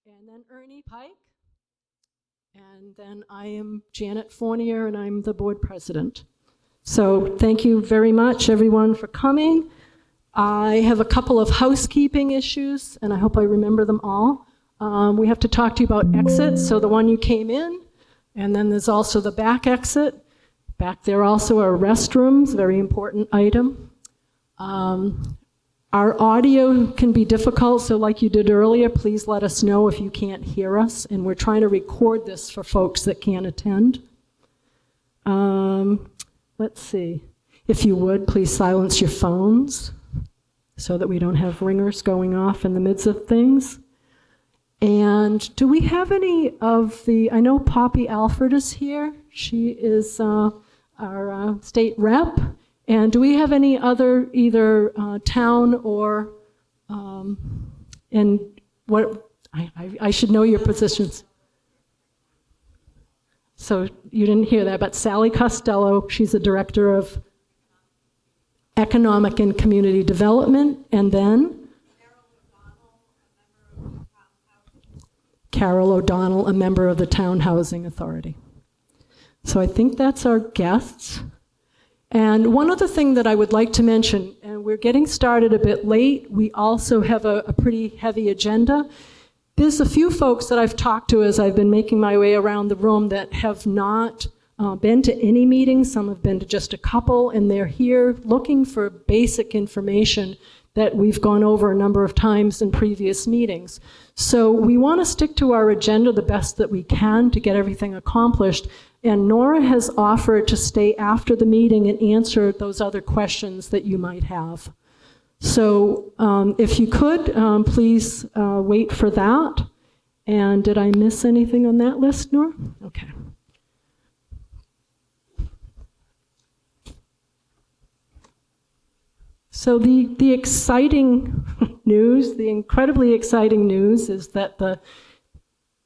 And then Ernie Pike. And then I am Janet Fournier, and I'm the board president. So thank you very much, everyone, for coming. I have a couple of housekeeping issues, and I hope I remember them all. We have to talk to you about exits, so the one you came in, and then there's also the back exit. Back there also are restrooms, very important item. Our audio can be difficult, so like you did earlier, please let us know if you can't hear us, and we're trying to record this for folks that can't attend. Let's see. If you would, please silence your phones so that we don't have ringers going off in the midst of things. And do we have any of the, I know Poppy Alford is here. She is our state rep. And do we have any other, either town or, and what, I should know your positions. So you didn't hear that, but Sally Costello, she's the director of Economic and Community Development, and then Carol O'Donnell, a member of the Town Housing Authority. So I think that's our guests. And one other thing that I would like to mention, and we're getting started a bit late, we also have a pretty heavy agenda. There's a few folks that I've talked to as I've been making my way around the room that have not been to any meetings. Some have been to just a couple, and they're here looking for basic information that we've gone over a number of times in previous meetings. So we want to stick to our agenda the best that we can to get everything accomplished. And Nora has offered to stay after the meeting and answer those other questions that you might have. So if you could, please wait for that. And did I miss anything on that list, Nora? Okay. So the exciting news, the incredibly exciting news is that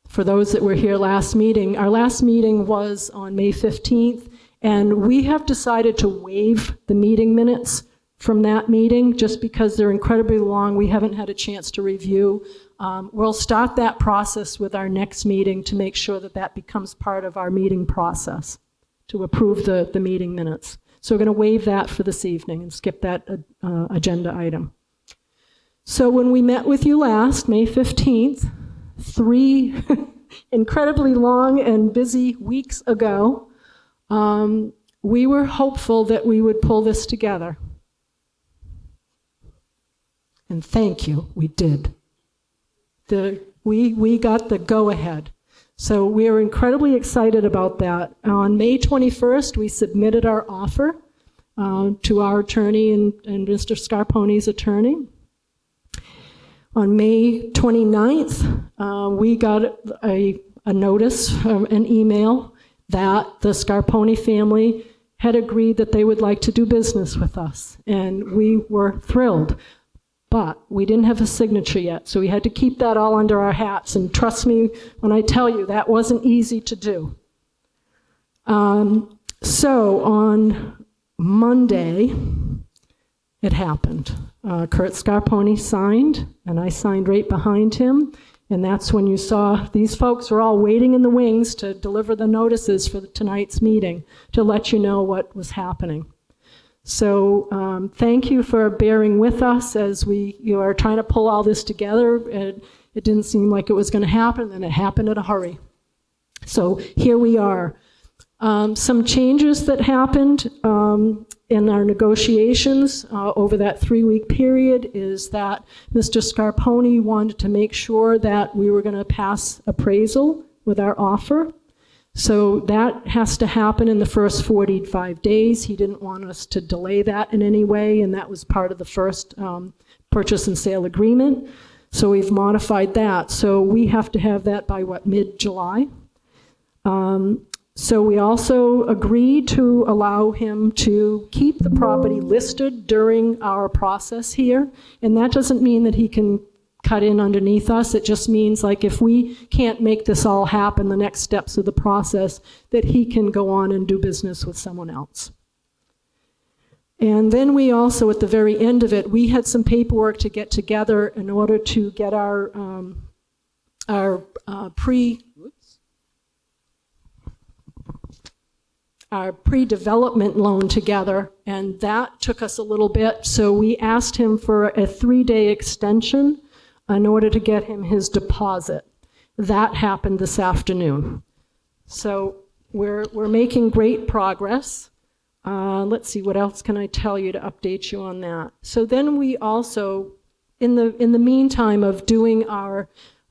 for those that were here last meeting, our last meeting was on May 15th, and we have decided to waive the meeting minutes from that meeting just because they're incredibly long. We haven't had a chance to review. We'll start that process with our next meeting to make sure that that becomes part of our meeting process to approve the meeting minutes. So we're going to waive that for this evening and skip that agenda item. So when we met with you last, May 15th, 3 incredibly long and busy weeks ago, we were hopeful that we would pull this together. And thank you, we did. We got the go-ahead. So we are incredibly excited about that. On May 21st, we submitted our offer to our attorney and Mr. Scarponi's attorney. On May 29th, we got a notice, an email, that the Scarponi family had agreed that they would like to do business with us. And we were thrilled. But we didn't have a signature yet, so we had to keep that all under our hats. And trust me when I tell you, that wasn't easy to do. So on Monday, it happened. Kurt Scarponi signed, and I signed right behind him. And that's when you saw these folks were all waiting in the wings to deliver the notices for tonight's meeting to let you know what was happening. So thank you for bearing with us as you are trying to pull all this together. It didn't seem like it was going to happen, and it happened in a hurry. So here we are. Some changes that happened in our negotiations over that 3-week period is that Mr. Scarponi wanted to make sure that we were going to pass appraisal with our offer. So that has to happen in the first 45 days. He didn't want us to delay that in any way, and that was part of the first purchase and sale agreement. So we've modified that. So we have to have that by, mid-July? So we also agreed to allow him to keep the property listed during our process here, and that doesn't mean that he can cut in underneath us. It just means, like, if we can't make this all happen, the next steps of the process, that he can go on and do business with someone else. And then we also, at the very end of it, we had some paperwork to get together in order to get our our pre-development loan together, and that took us a little bit. So we asked him for a 3-day extension in order to get him his deposit. That happened this afternoon. So we're making great progress. Let's see, what else can I tell you to update you on that? So then we also, in the meantime of doing our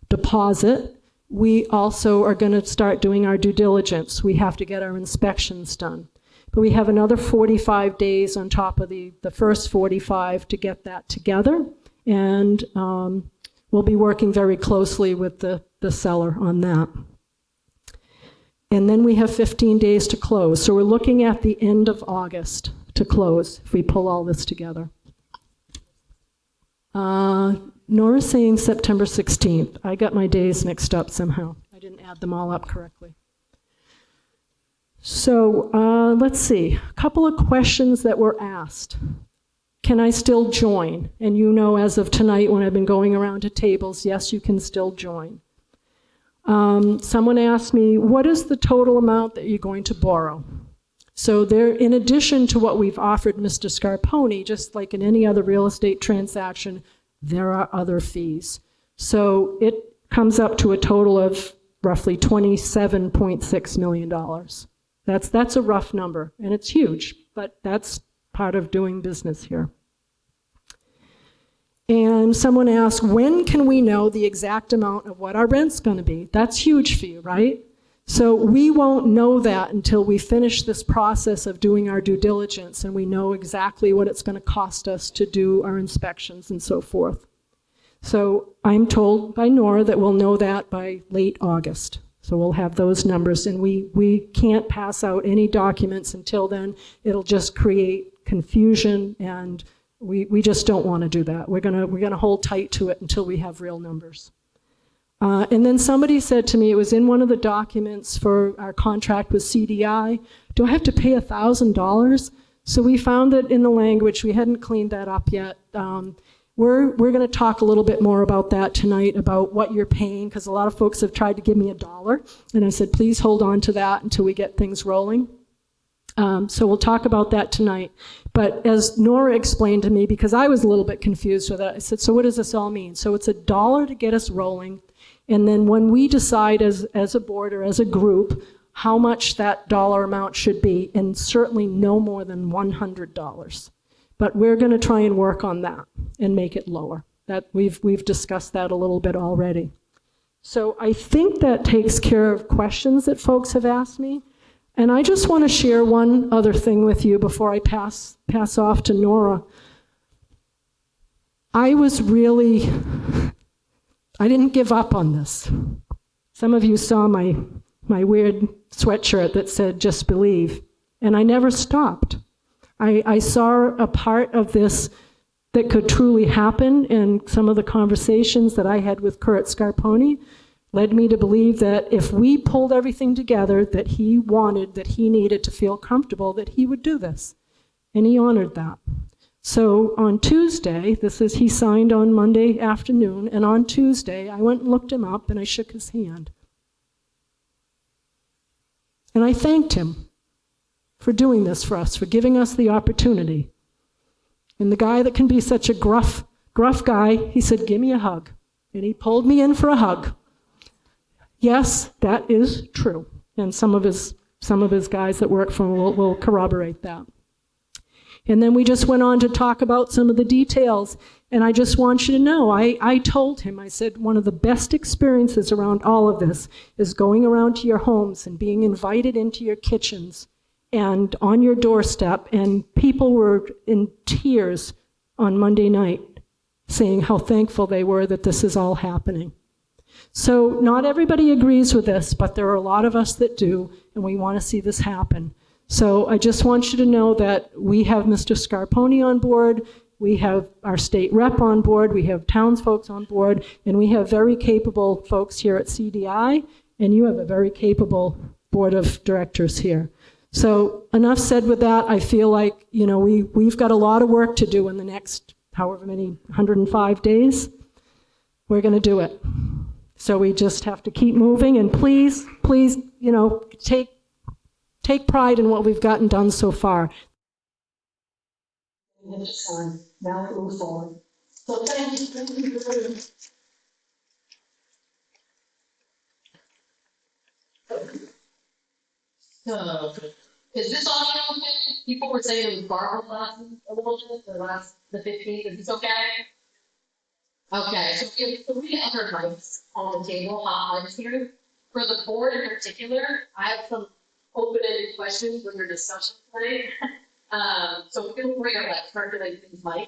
deposit, we also are going to start doing our due diligence. We have to get our inspections done. But we have another 45 days on top of the first 45 to get that together. And we'll be working very closely with the seller on that. And then we have 15 days to close. So we're looking at the end of August to close if we pull all this together. Nora's saying September 16th. I got my days mixed up somehow. I didn't add them all up correctly. So let's see. A couple of questions that were asked. Can I still join? And you know, as of tonight, when I've been going around to tables, yes, you can still join. Someone asked me, what is the total amount that you're going to borrow? So there, in addition to what we've offered Mr. Scarponi, just like in any other real estate transaction, there are other fees. So it comes up to a total of roughly $27.6 million. That's a rough number, and it's huge, but that's part of doing business here. And someone asked, when can we know the exact amount of what our rent's going to be? That's huge for you, right? So we won't know that until we finish this process of doing our due diligence and we know exactly what it's going to cost us to do our inspections and so forth. So I'm told by Nora that we'll know that by late August. So we'll have those numbers, and we can't pass out any documents until then. It'll just create confusion, and we just don't want to do that. We're gonna hold tight to it until we have real numbers. And then somebody said to me, it was in one of the documents for our contract with CDI, do I have to pay $1,000? So we found that in the language, we hadn't cleaned that up yet. We're going to talk a little bit more about that tonight, about what you're paying, because a lot of folks have tried to give me $1, and I said, please hold on to that until we get things rolling. So we'll talk about that tonight. But as Nora explained to me, because I was a little bit confused with it, I said, so what does this all mean? So it's $1 to get us rolling, and then when we decide as a board or as a group how much that dollar amount should be, and certainly no more than $100. But we're going to try and work on that and make it lower. That we've discussed that a little bit already. So I think that takes care of questions that folks have asked me. And I just want to share one other thing with you before I pass off to Nora. I didn't give up on this. Some of you saw my weird sweatshirt that said, just believe. And I never stopped. I saw a part of this that could truly happen, and some of the conversations that I had with Kurt Scarponi led me to believe that if we pulled everything together that he wanted, that he needed to feel comfortable, that he would do this. And he honored that. So on Tuesday, he signed on Monday afternoon, and on Tuesday, I went and looked him up and I shook his hand. And I thanked him for doing this for us, for giving us the opportunity. And the guy that can be such a gruff guy, he said, give me a hug. And he pulled me in for a hug. Yes, that is true. And some of his guys that work for him will corroborate that. And then we just went on to talk about some of the details. And I just want you to know, I told him, I said, one of the best experiences around all of this is going around to your homes and being invited into your kitchens and on your doorstep, and people were in tears on Monday night saying how thankful they were that this is all happening. So not everybody agrees with this, but there are a lot of us that do, and we want to see this happen. So I just want you to know that we have Mr. Scarponi on board, we have our state rep on board, we have townsfolk on board, and we have very capable folks here at CDI, and you have a very capable board of directors here. So enough said with that. I feel like, we've got a lot of work to do in the next however many 105 days. We're going to do it. So we just have to keep moving, and please, you know, take pride in what we've gotten done so far. Now we move forward. So thank you. So, is this audio okay? People were saying it was garbled a little bit, the 15th, is this okay? Okay, so we have 3 other mics on the table, hot mics here. For the board in particular, I have some open-ended questions with your discussion today. So feel free to circulate these mics.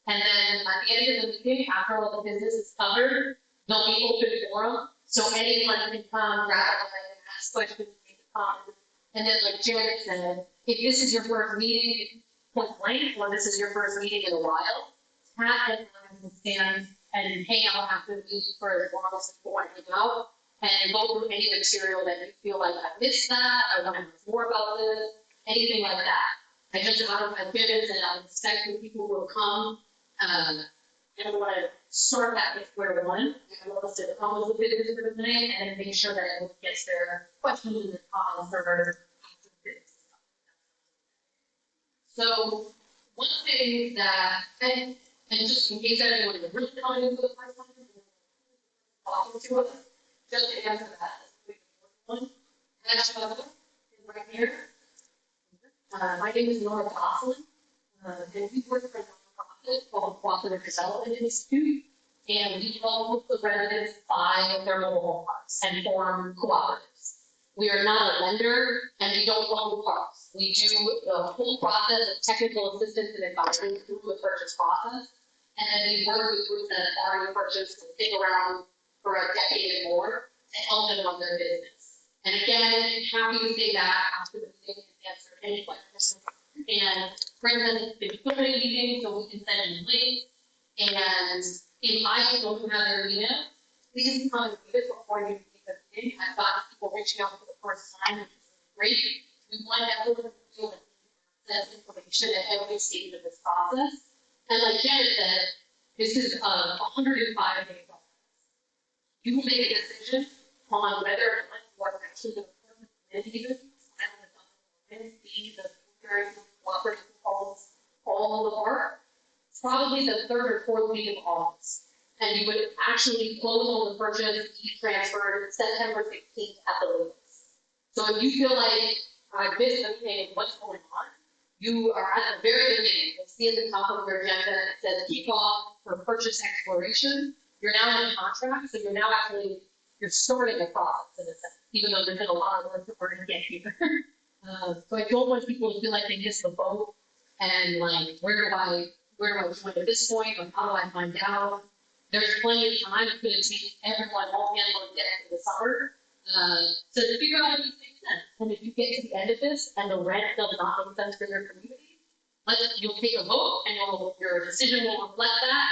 And then at the end of the meeting, after all the business is covered, there'll be open forum. So anyone can come, grab a mic, ask questions, make a comment. And then like Janet said, if this is your first meeting, point blank, or this is your first meeting in a while, have and stand and hang out after the meeting for as long as you want to hang out and go through any material that you feel like I missed that, I want to know more about this, anything like that. I just out of my goodness and I'm expecting people will come. And I want to start that with square one. I want us to come with the business for the day and then make sure that everyone gets their questions and their comments or so one thing that, and just in case anyone is really coming into the first time, talking to us, just to answer that. One, right here. My name is Nora, and we work for a nonprofit called Cooperative Development Institute, and we help the residents buy their mobile home parks and form cooperatives. We are not a lender, and we don't own parks. We do the whole process of technical assistance and advisory through the purchase process, and then we work with groups that have already purchased and stick around for a decade and more to help them run their business. And again, happy to say that after the meeting and answer any questions. And Brendan has been putting a meeting so we can send in links. And if I don't have their email, please come and read it before you leave the meeting. I've got people reaching out for the first time, which is great. We want everyone to feel that information at every stage of this process. And like Janet said, this is a 105-day process. You will make a decision on whether or not you are actually going to be the cooperative calls all the work. Probably the 3rd or 4th week of August. And you would actually close on the purchase, transferred September 16th at the latest. So if you feel like I missed the meeting, what's going on? You are at the very beginning. You'll see at the top of your agenda it says kick off for purchase exploration. You're now in contract, so you're now actually starting the process in a sense, even though there's been a lot of work that we're going to get here. So I don't want people to feel like they missed the boat and like where do I join at this point, or how do I find out? There's plenty of time. It's going to take everyone all hands on deck in the summer to figure out if it makes sense. And if you get to the end of this and the rent does not make sense for your community, you'll take a vote and your decision will reflect that.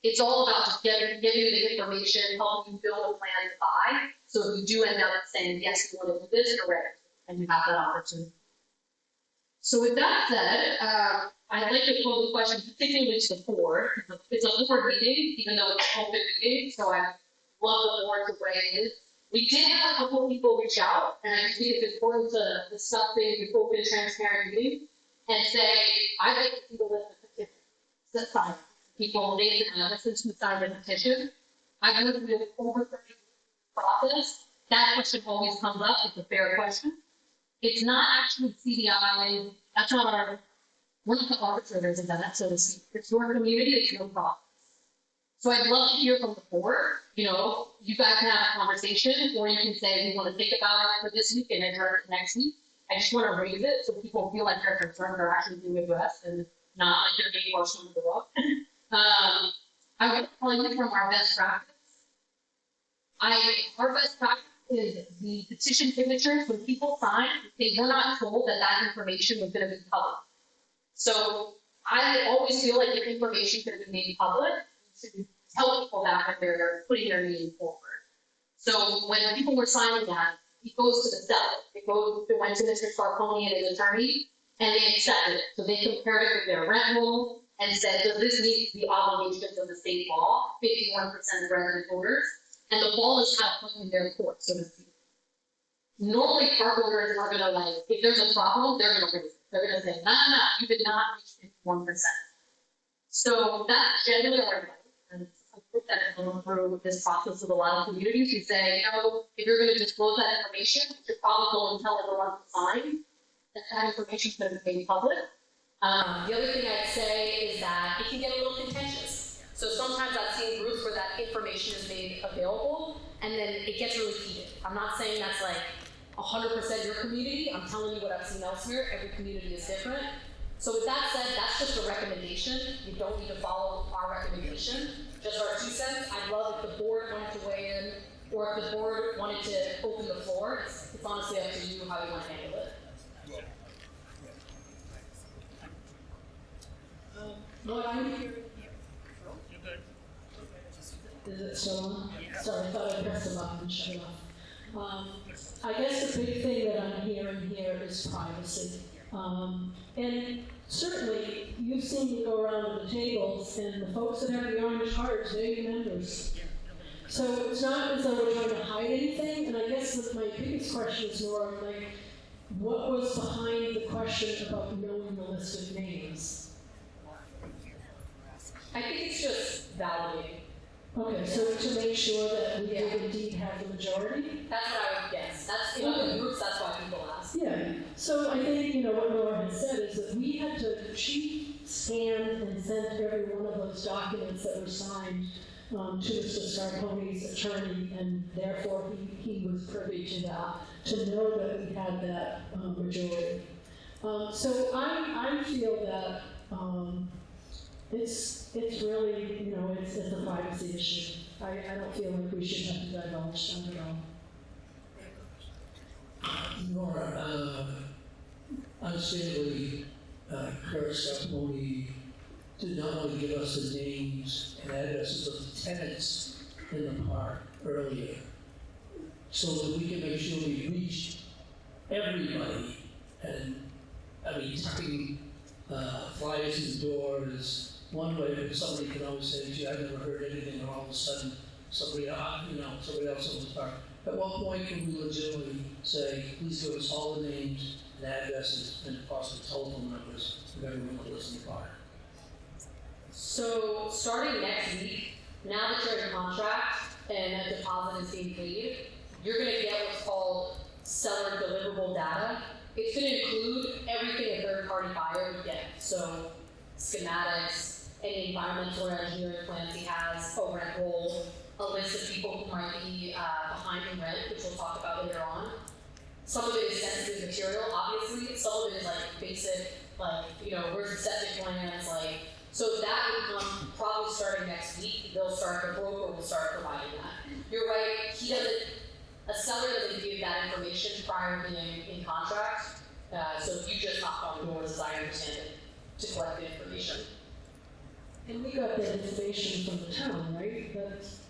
It's all about just giving you the information, helping you build a plan to buy. So if you do end up saying, yes, you want to do this, you're ready, and you have that opportunity. So with that said, I'd like to pose a question particularly to the board. It's a board meeting, even though it's an open meeting, so I love the board to weigh in. We did have a couple of people reach out, and I think it's important to discuss things in open, transparent meeting and say, I'd like to see the list of petitions. That's fine. People named and innocents who signed the petition. I go through the over process. That question always comes up. It's a fair question. It's not actually CDI. That's not we're not the arbitrators of that, so to speak. It's your community, it's your process. So I'd love to hear from the board. You guys can have a conversation, or you can say, we want to think about it for this week and adjourn it next week. I just want to raise it so people feel like their concerns are actually being addressed and not like they're being brushed under the rug. I would tell you from our best practice. Our best practice is the petition signatures. When people sign, they were not told that information was going to be public. So I always feel like if information could have been made public, you should tell people that when they're putting their name forward. So when people were signing that, it goes to the seller. It went to Mr. Scarponi and his attorney, and they accepted it. So they compared it with their rent roll and said, does this meet the obligations of the state law, 51% of resident voters? and the ball is kind of put in their court, so to speak. Normally, park owners are gonna like, if there's a problem, they're gonna say, no, you did not reach 51%. So that's generally our advice, and a group that has gone through this process with a lot of communities who say, if you're gonna disclose that information, you should probably go and tell everyone to sign that information is gonna be made public. The other thing I'd say is that it can get a little contentious. So sometimes I've seen groups where that information is made available, and then it gets really heated. I'm not saying that's like 100% your community. I'm telling you what I've seen elsewhere. Every community is different. So with that said, that's just a recommendation. You don't need to follow our recommendation. Just our 2 cents. I'd love if the board wanted to weigh in, or if the board wanted to open the floor. It's honestly up to you how you want to handle it. What I'm hearing. Is it still on? Sorry, I thought I pressed the button and shut it off. I guess the big thing that I'm hearing here is privacy. And certainly, you've seen me go around to the tables, and the folks that have the orange cards, they're your members. So it's not as though we're trying to hide anything, and I guess that my biggest question is, Nora, like, what was behind the question about knowing the list of names? I think it's just validating. Okay, so to make sure that we did indeed have the majority? That's what I would guess. That's, in other groups, that's why people ask. Yeah, so I think, what Nora has said is that she scanned and sent every one of those documents that were signed to Mr. Scarpone's attorney, and therefore he was privy to that, to know that we had that majority. So I feel that it's really, it's a privacy issue. I don't feel like we should have to divulge them at all. Nora, understandably, Kurt Scarpone did not want to give us the names and addresses of the tenants in the park earlier, so that we can make sure we reach everybody. And tucking flyers in the door is one way, but somebody can always say, gee, I've never heard anything, and all of a sudden somebody else owns the park. At what point can we legitimately say, please give us all the names and addresses and possibly telephone numbers of everyone that lives in the park? So starting next week, now that you're in contract and a deposit is being paid, you're going to get what's called seller deliverable data. It's going to include everything a third-party buyer would get. So schematics, any environmental or engineering plans he has, a rent roll, a list of people who might be behind in rent, which we'll talk about later on. Some of it is sensitive material, obviously. Some of it is like basic, where's the septic plans, so that would come probably starting next week. The broker will start providing that. You're right, a seller doesn't give that information prior to being in contract. So if you just knock on doors, as I understand it, to collect the information. And we got that information from the town, right?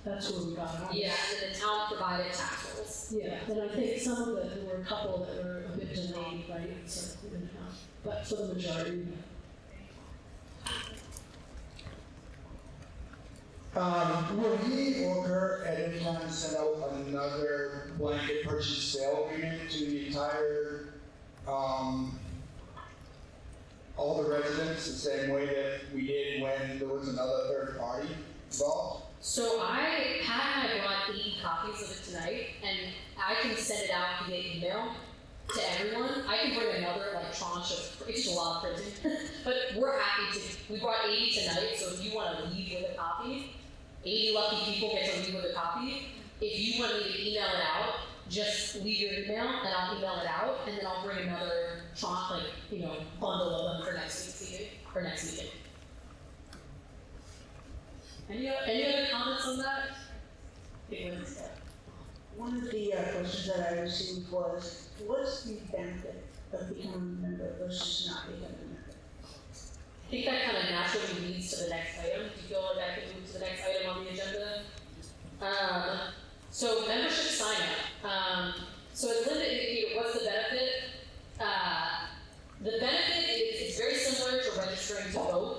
That's where we got it. Yeah, and then the town provided tax rolls. Yeah, and I think some of it, there were a couple that were a bit delayed, right? So we didn't have, but for the majority. Will he or her at any time send out another blanket purchase sale agreement to the entire, all the residents the same way that we did when there was another third party involved? So Pat and I brought 80 copies of it tonight, and I can send it out via email to everyone. I can bring another tranche of, it's just a lot of printing, but we're happy to. We brought 80 tonight, so if you want to leave with a copy, 80 lucky people get to leave with a copy. If you want me to email it out, just leave your email, and I'll email it out, and then I'll bring another tranche, bundle of them for next week's meeting, or next meeting. Any other comments on that? One of the questions that I received was, what's the benefit of becoming a member versus not becoming a member? I think that kind of naturally leads to the next item. Do you feel like I can move to the next item on the agenda? So membership sign up. So as Linda indicated, what's the benefit? The benefit is it's very similar to registering to vote.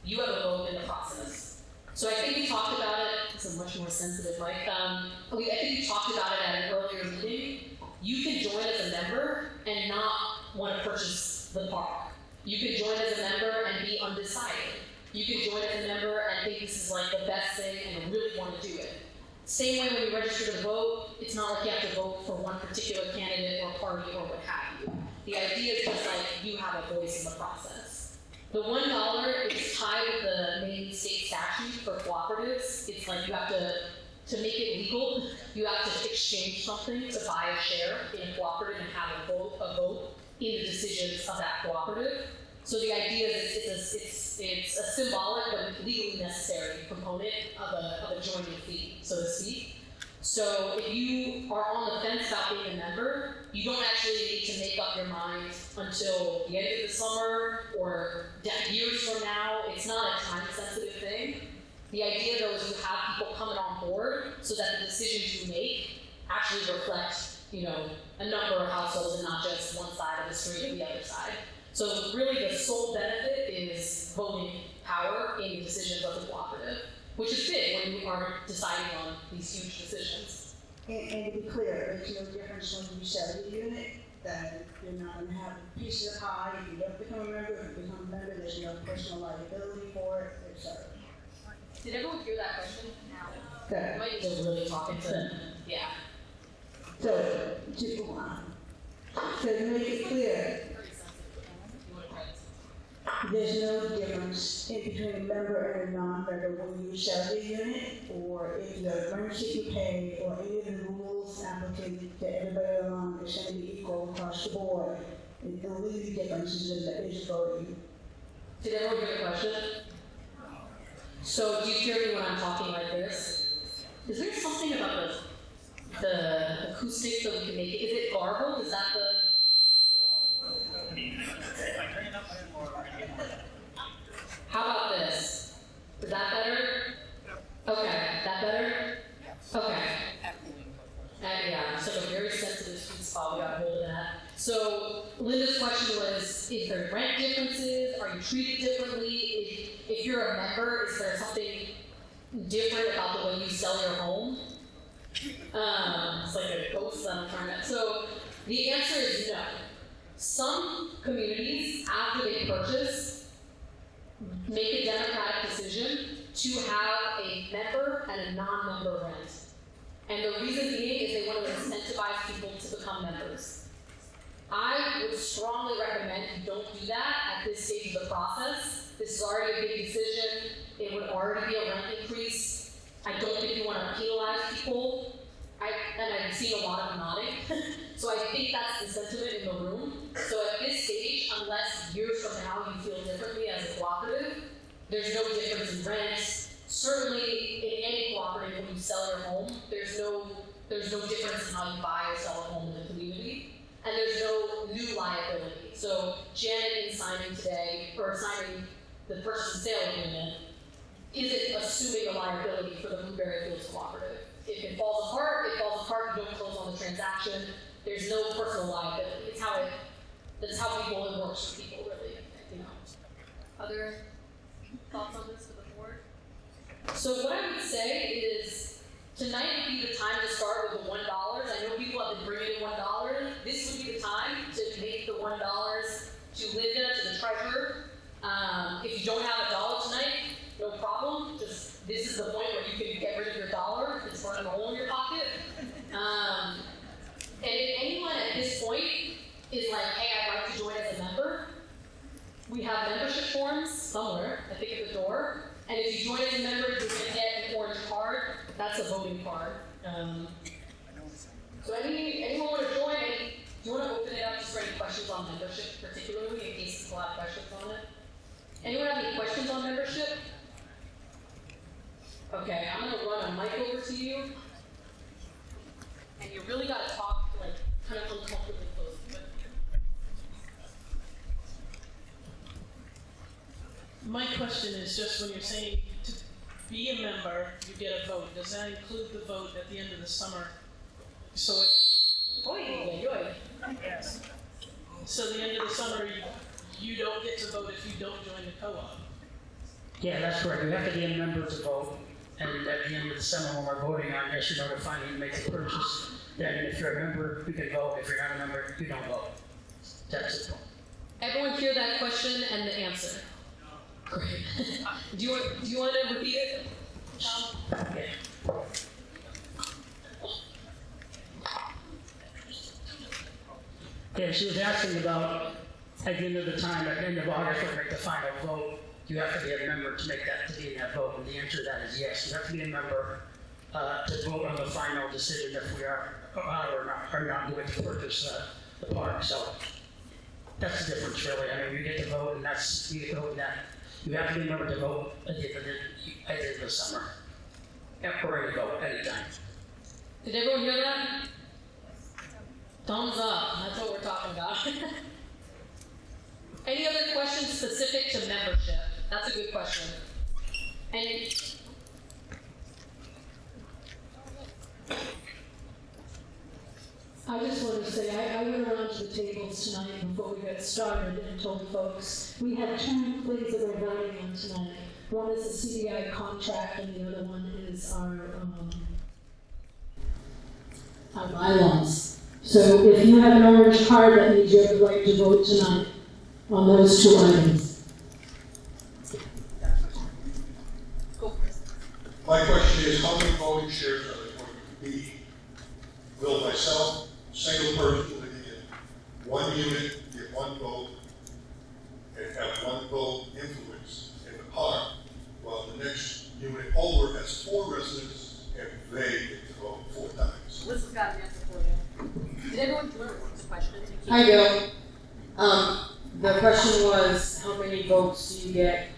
You have a vote in the process. So I think we talked about it, this is much more sensitive, Mike. I think we talked about it at an earlier meeting. You can join as a member and not want to purchase the park. You can join as a member and be undecided. You can join as a member and think this is like the best thing and really want to do it. Same way when you register to vote, it's not like you have to vote for one particular candidate or party or what have you. The idea is just like you have a voice in the process. The $1 is tied with the main state statute for cooperatives. It's like you have to make it legal, you have to exchange something to buy a share in a cooperative and have a vote in the decisions of that cooperative. So the idea is it's a symbolic but legally necessary component of a joining fee, so to speak. So if you are on the fence about being a member, you don't actually need to make up your mind until the end of the summer or years from now. It's not a time-sensitive thing. The idea, though, is you have people coming on board so that the decisions you make actually reflect, a number of households and not just one side of the street or the other side. So really the sole benefit is voting power in the decisions of the cooperative, which is big when you are deciding on these huge decisions. And to be clear, there's no difference when you sell the unit, that you're not gonna have a piece of the pie if you don't become a member. If you become a member, there's no personal liability for it, etc. Did everyone hear that question? Good. Mike is really talking to them. Yeah. So, to make it clear, there's no difference in between a member and a non-member when you sell the unit, or if the membership you pay, or any of the rules applicable to everybody along is going to be equal across the board. The only difference is voting. Did everyone hear the question? So do you hear me when I'm talking like this? Is there something about the acoustics that we can make it? Is it garbled? Is that the... How about this? Is that better? Okay, that better? Okay. And yeah, it's like a very sensitive sweet spot, we got hold of that. So Linda's question was, is there rent differences? Are you treated differently? If you're a member, is there something different about the way you sell your home? It's like a ghost that I'm trying to... So the answer is no. Some communities, after they purchase, make a democratic decision to have a member and a non-member rent. And the reason being is they want to incentivize people to become members. I would strongly recommend you don't do that at this stage of the process. This is already a big decision. It would already be a rent increase. I don't think you want to penalize people. And I've seen a lot of nodding. So I think that's the sentiment in the room. So at this stage, unless years from now you feel differently as a cooperative, there's no difference in rent. Certainly in any cooperative, when you sell your home, there's no difference in how you buy or sell a home in the community. And there's no new liability. So Janet, in signing today, or signing the purchase and sale agreement, isn't assuming a liability for the Blueberry Fields Cooperative. If it falls apart, you don't close on the transaction. There's no personal liability. That's how it works for people, really. Other thoughts on this for the board? So what I would say is, tonight would be the time to start with the $1. I know people have been bringing in $1. This would be the time to make the $1 to Linda, to the treasurer. If you don't have $1 tonight, no problem. This is the point where you can get rid of your $1. It's burning a hole in your pocket. And if anyone at this point is like, hey, I'd like to join as a member, we have membership forms somewhere, I think at the door. And if you join as a member, you're going to get an orange card. That's a voting card. So anyone want to join? Do you want to open it up just for any questions on membership, particularly, in case people have questions on it? Anyone have any questions on membership? Okay, I'm going to run a mic over to you. And you really got to talk, kind of uncomfortably close to it. My question is just when you're saying to be a member, you get a vote. Does that include the vote at the end of the summer? So Yes. So the end of the summer, you don't get to vote if you don't join the co-op. Yeah, that's correct. You have to be a member to vote. And at the end of the summer, when we're voting on this, you're notifying you to make a purchase. Then if you're a member, you can vote. If you're not a member, you don't vote. That's it. Everyone hear that question and the answer? Great. Do you want to repeat it, Tom? Yeah. Yeah, she was asking about, at the end of the time, at the end of August, when we make the final vote, you have to be a member to make that, to be in that vote, and the answer to that is yes. You have to be a member to vote on the final decision if we are not going to purchase the park. So that's the difference, really. I mean, you get to vote, and that's, you get to vote in that. You have to be a member to vote at the end of the summer. Or any vote, anytime. Did everyone hear that? Thumbs up, that's what we're talking about. Any other questions specific to membership? That's a good question. And I just wanted to say, I went around to the tables tonight before we got started and told folks, we have two things that we're voting on tonight. One is the CDI contract and the other one is our bylaws. So if you have an orange card, that means you have the right to vote tonight on those two items. My question is, how many voting shares are there going to be? Will myself, single person living in one unit, get one vote, and have one vote influence in the park, while the next unit over has 4 residents and they get to vote 4 times? Melissa's got an answer for you. Did everyone hear this question? Hi, Bill. The question was, how many votes do you get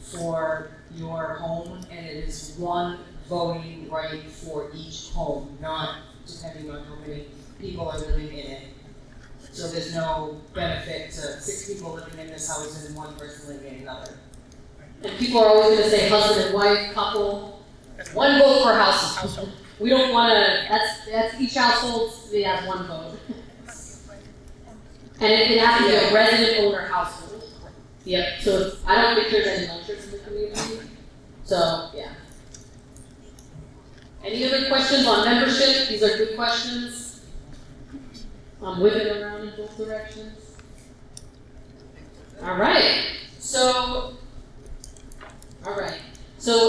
for your home? And it is 1 voting right for each home, not depending on how many people are living in it. So there's no benefit to 6 people living in this house and 1 person living in another. And people are always gonna say husband and wife, couple, 1 vote per household. We don't wanna, that's each household, they have 1 vote. And it has to be a resident owner household. Yep, so I don't think there's any lunches in the community. So, yeah. Any other questions on membership? These are good questions. I'm whipping around in both directions. All right. So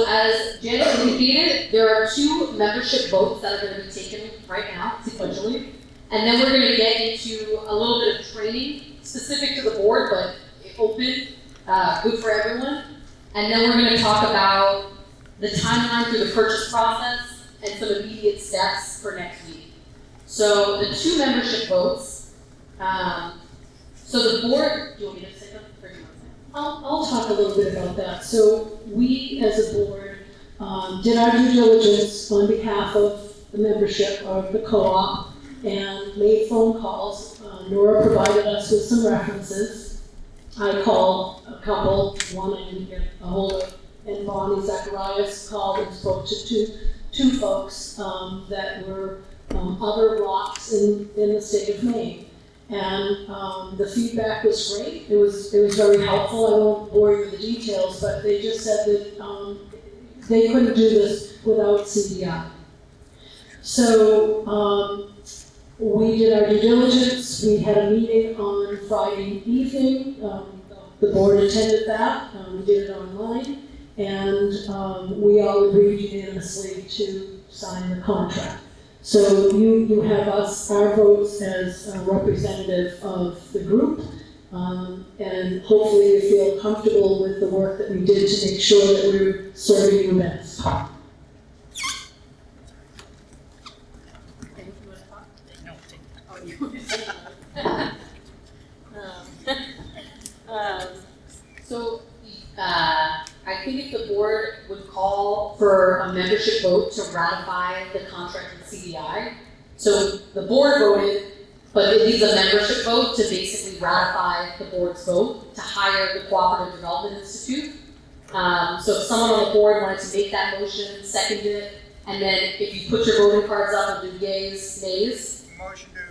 as Janet indicated, there are 2 membership votes that are going to be taken right now, sequentially. And then we're going to get into a little bit of training specific to the board, but open, good for everyone. And then we're going to talk about the timeline through the purchase process and some immediate steps for next week. So the 2 membership votes. So the board, do you want me to say something? I'll talk a little bit about that. So we, as a board, did our due diligence on behalf of the membership of the co-op and made phone calls. Nora provided us with some references. I called a couple, one I didn't get a hold of, and Bonnie Zacharias called and spoke to two folks that were other blocks in the state of Maine. And the feedback was great. It was very helpful. I won't bore you with the details, but they just said that they couldn't do this without CDI. So we did our due diligence. We had a meeting on Friday evening. The board attended that. We did it online, and we all agreed unanimously to sign the contract. So you have our votes as a representative of the group, and hopefully you feel comfortable with the work that we did to make sure that we're serving you best. I think if the board would call for a membership vote to ratify the contract with CDI, so the board voted, but it needs a membership vote to basically ratify the board's vote to hire the Cooperative Development Institute. So if someone on the board wanted to make that motion, second it, and then if you put your voting cards up and do yays, nays. Motion to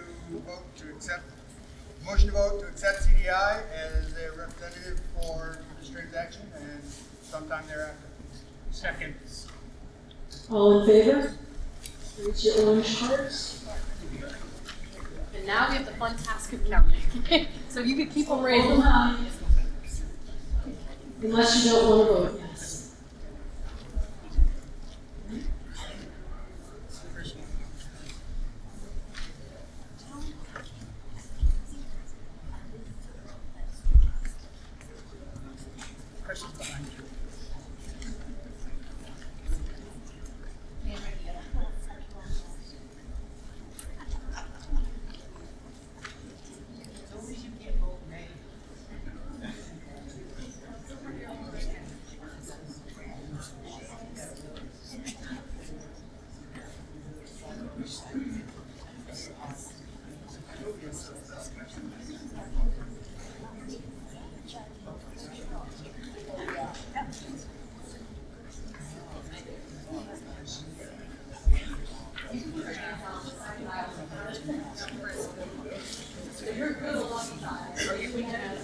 vote to accept CDI as a representative for this transaction and sometime thereafter. Second. All in favor? Raise your orange cards. And now we have the fun task of counting. So you could keep them raised. Unless you don't want to vote, yes. Person's behind you.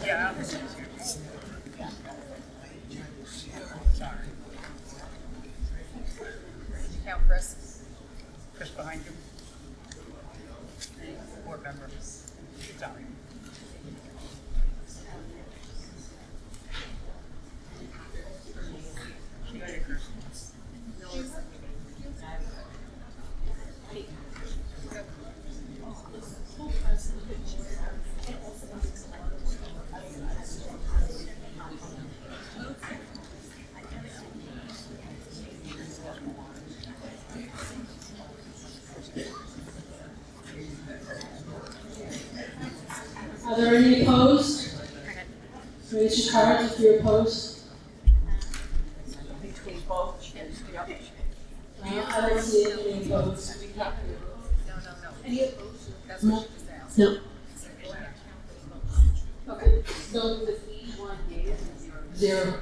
Yeah. Sorry. Count, Chris. Chris behind you. Board member. Sorry. You got your Chris. Are there any opposed? Raise your cards if you're opposed. Between both. I don't see any opposed. No. Any opposed? That's what she just asked. No. Okay, so does each one gave Zero.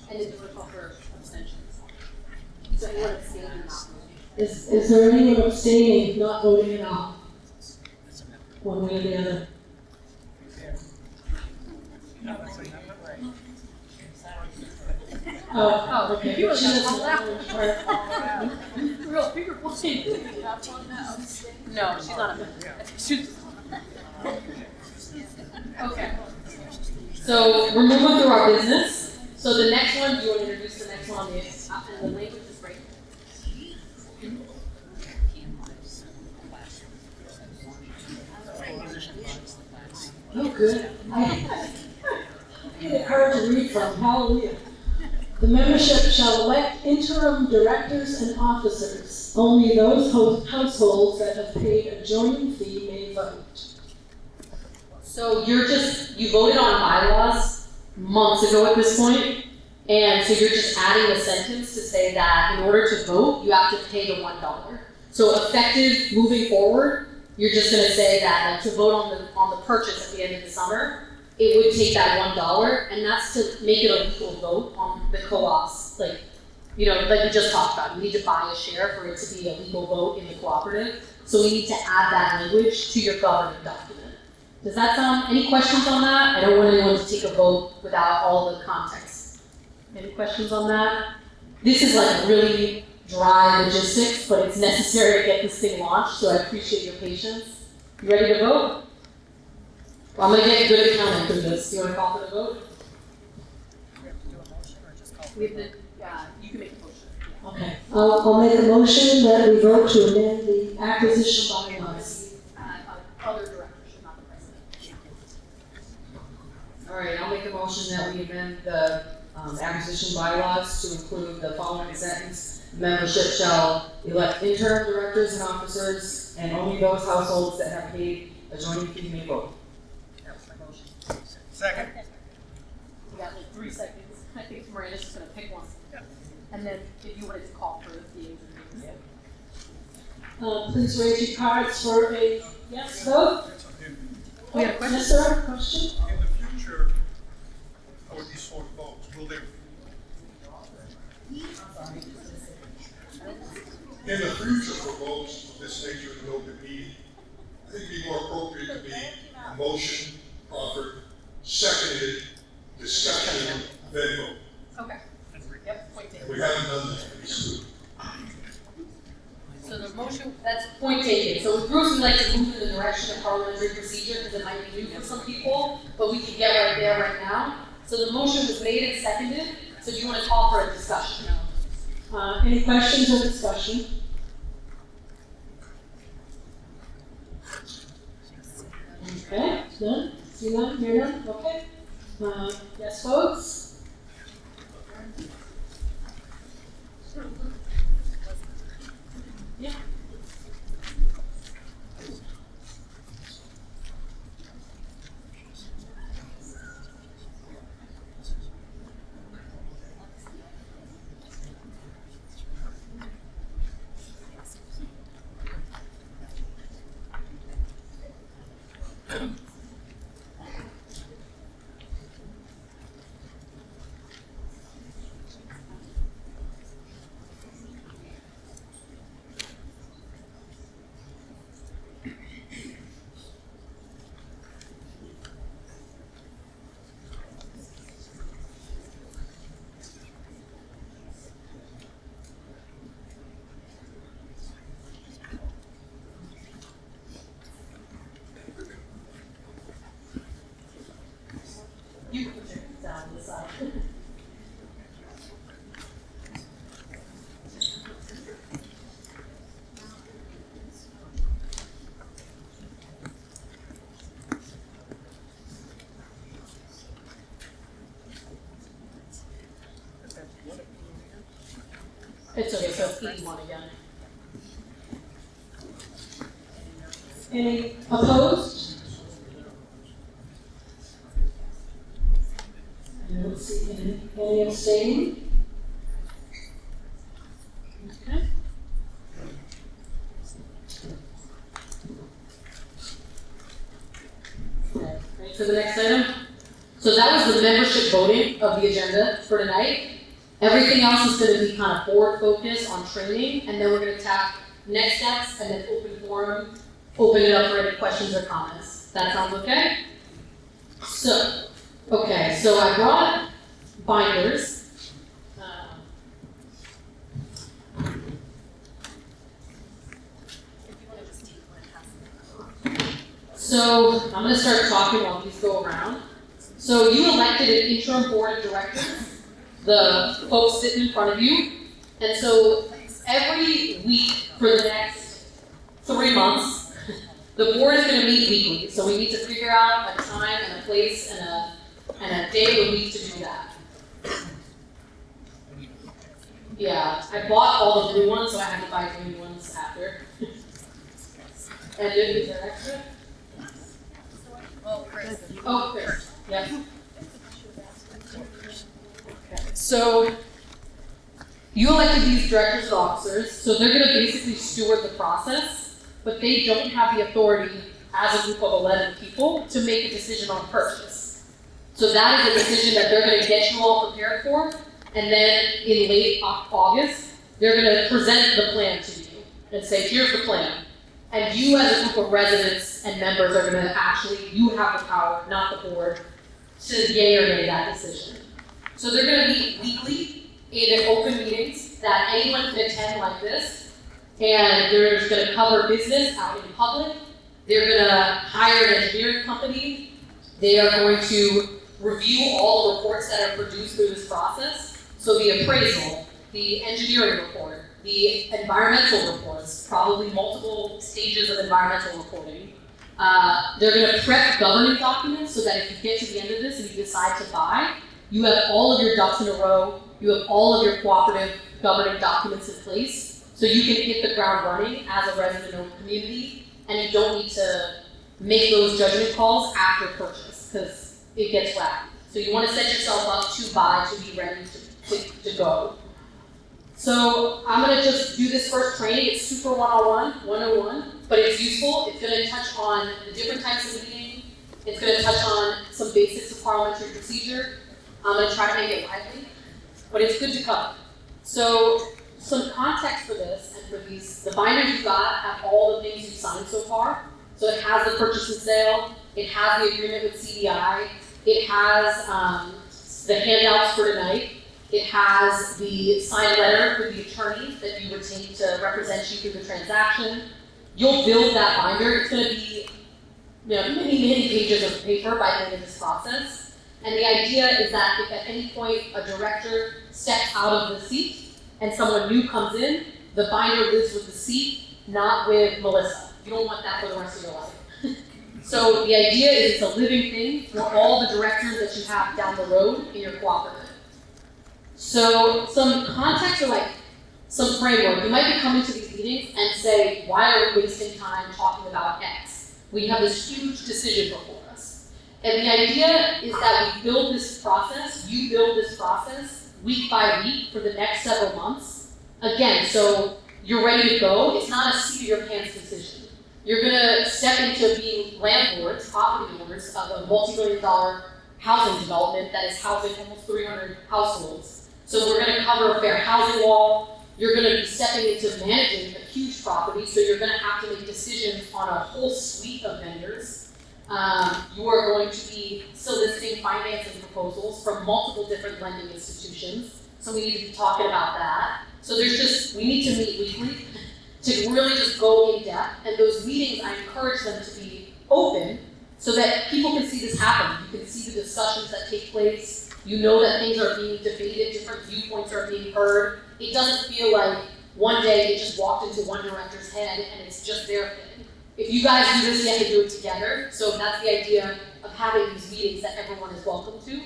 And it's a call for abstentions. So anyone abstaining and not voting? Is there anyone abstaining, not voting at all? One way or the other? No, that's a number, right? Oh, okay. You were She doesn't all that. have one card. Real finger pointing. No, she's not a. She's. Okay. So we're moving through our business. So the next one, do you want to introduce the next one? Yes. And the language is right. Oh, good. I get a card to read from, hallelujah. The membership shall elect interim directors and officers. Only those households that have paid a joining fee may vote. So you voted on bylaws months ago at this point, and so you're just adding a sentence to say that in order to vote, you have to pay the $1. So effective moving forward, you're just gonna say that like to vote on the purchase at the end of the summer, it would take that $1, and that's to make it a legal vote on the co-ops. Like we just talked about, you need to buy a share for it to be a legal vote in the cooperative. So we need to add that language to your governing document. Does that sound, any questions on that? I don't want anyone to take a vote without all the context. Any questions on that? This is like really dry logistics, but it's necessary to get this thing launched, so I appreciate your patience. You ready to vote? Well, I'm gonna get good accounting for this. Do you wanna call for the vote? We have to do a motion or just call? We have to, you can make a motion. Okay. I'll make a motion that we vote to amend the acquisition bylaws. Other directorship, not the president. All right, I'll make a motion that we amend the acquisition bylaws to include the following sentence. Membership shall elect interim directors and officers, and only those households that have paid a joining fee may vote. That was my motion. Second. We got like 3 seconds. I think Miranda's just gonna pick one. And then if you wanted to call for the meeting. Please raise your cards for a yes vote. We had a question? Yes, sir, question? In the future, with these sort of votes, will there? In the future for votes of this nature in the open meeting, I think it'd be more appropriate to be a motion offered, seconded, discussed then vote. Okay. Yep, point taken. We haven't done that in school. So the motion, that's point taken. So with Bruce, we like to move in the direction of parliamentary procedure because it might be new for some people, but we can get right there right now. So the motion was made and seconded. So do you want to call for a discussion? Any questions or discussion? Okay, none? See none? Hear none? Okay. Yes, votes? Yeah. You can put your down on the side. It's okay, so it's 81 again. Any opposed? I don't see any abstaining. Okay. Okay, ready for the next item? So that was the membership voting of the agenda for tonight. Everything else is gonna be kind of forward focused on training, and then we're gonna tap next steps and then open forum, open it up for any questions or comments. That sounds okay? So, okay, so I brought binders. So I'm gonna start talking while these go around. So you elected an interim board of directors, the folks sitting in front of you. And so every week for the next 3 months, the board is gonna meet weekly. So we need to figure out a time and a place and a day of the week to do that. Yeah, I bought all the blue ones, so I had to buy green ones after. And is there extra? Well, Chris. Oh, Chris, yep. So, you elected these directors and officers, so they're gonna basically steward the process, but they don't have the authority as a group of 11 people to make a decision on purchase. So that is a decision that they're gonna get you all prepared for, and then in late August, they're gonna present the plan to you and say, here's the plan. And you as a group of residents and members are gonna actually, you have the power, not the board, to yay or nay that decision. So they're gonna meet weekly in open meetings that anyone can attend like this. And they're just gonna cover business out in public. They're gonna hire an engineering company. They are going to review all the reports that are produced through this process. So the appraisal, the engineering report, the environmental reports, probably multiple stages of environmental reporting. They're gonna prep governing documents so that if you get to the end of this and you decide to buy, you have all of your ducks in a row, you have all of your cooperative governing documents in place, so you can hit the ground running as a resident-owned community, and you don't need to make those judgment calls after purchase, because it gets wacky. So you wanna set yourself up to buy, to be ready to go. So I'm gonna just do this first training. It's super 101, but it's useful. It's gonna touch on the different types of meeting. It's gonna touch on some basics of parliamentary procedure. I'm gonna try to make it lively, but it's good to cover. So some context for this and for these, the binders you got have all the things you've signed so far. So it has the purchase and sale, it has the agreement with CDI, it has the handouts for tonight. It has the signed letter with the attorney that you retain to represent you through the transaction. You'll build that binder. It's going to be many pages of paper by the end of this process. And the idea is that if at any point a director steps out of the seat and someone new comes in, the binder lives with the seat, not with Melissa. You don't want that for the rest of your life. So the idea is it's a living thing for all the directors that you have down the road in your cooperative. So some context or like some framework. You might be coming to these meetings and say, why are we wasting time talking about X? We have this huge decision before us. And the idea is that we build this process, you build this process week by week for the next several months. Again, so you're ready to go. It's not a seat of your pants decision. You're gonna step into being landlords, property owners of a multi-million-dollar housing development that is housing almost 300 households. So we're going to cover a fair housing law. You're going to be stepping into managing a huge property, so you're going to have to make decisions on a whole suite of vendors. You are going to be soliciting financing proposals from multiple different lending institutions. So we need to be talking about that. So we need to meet weekly to really just go in depth. And those meetings, I encourage them to be open so that people can see this happen. You can see the discussions that take place. You know that things are being debated, different viewpoints are being heard. It doesn't feel like one day it just walked into one director's head and it's just their thing. If you guys do this, you have to do it together. So that's the idea of having these meetings that everyone is welcome to.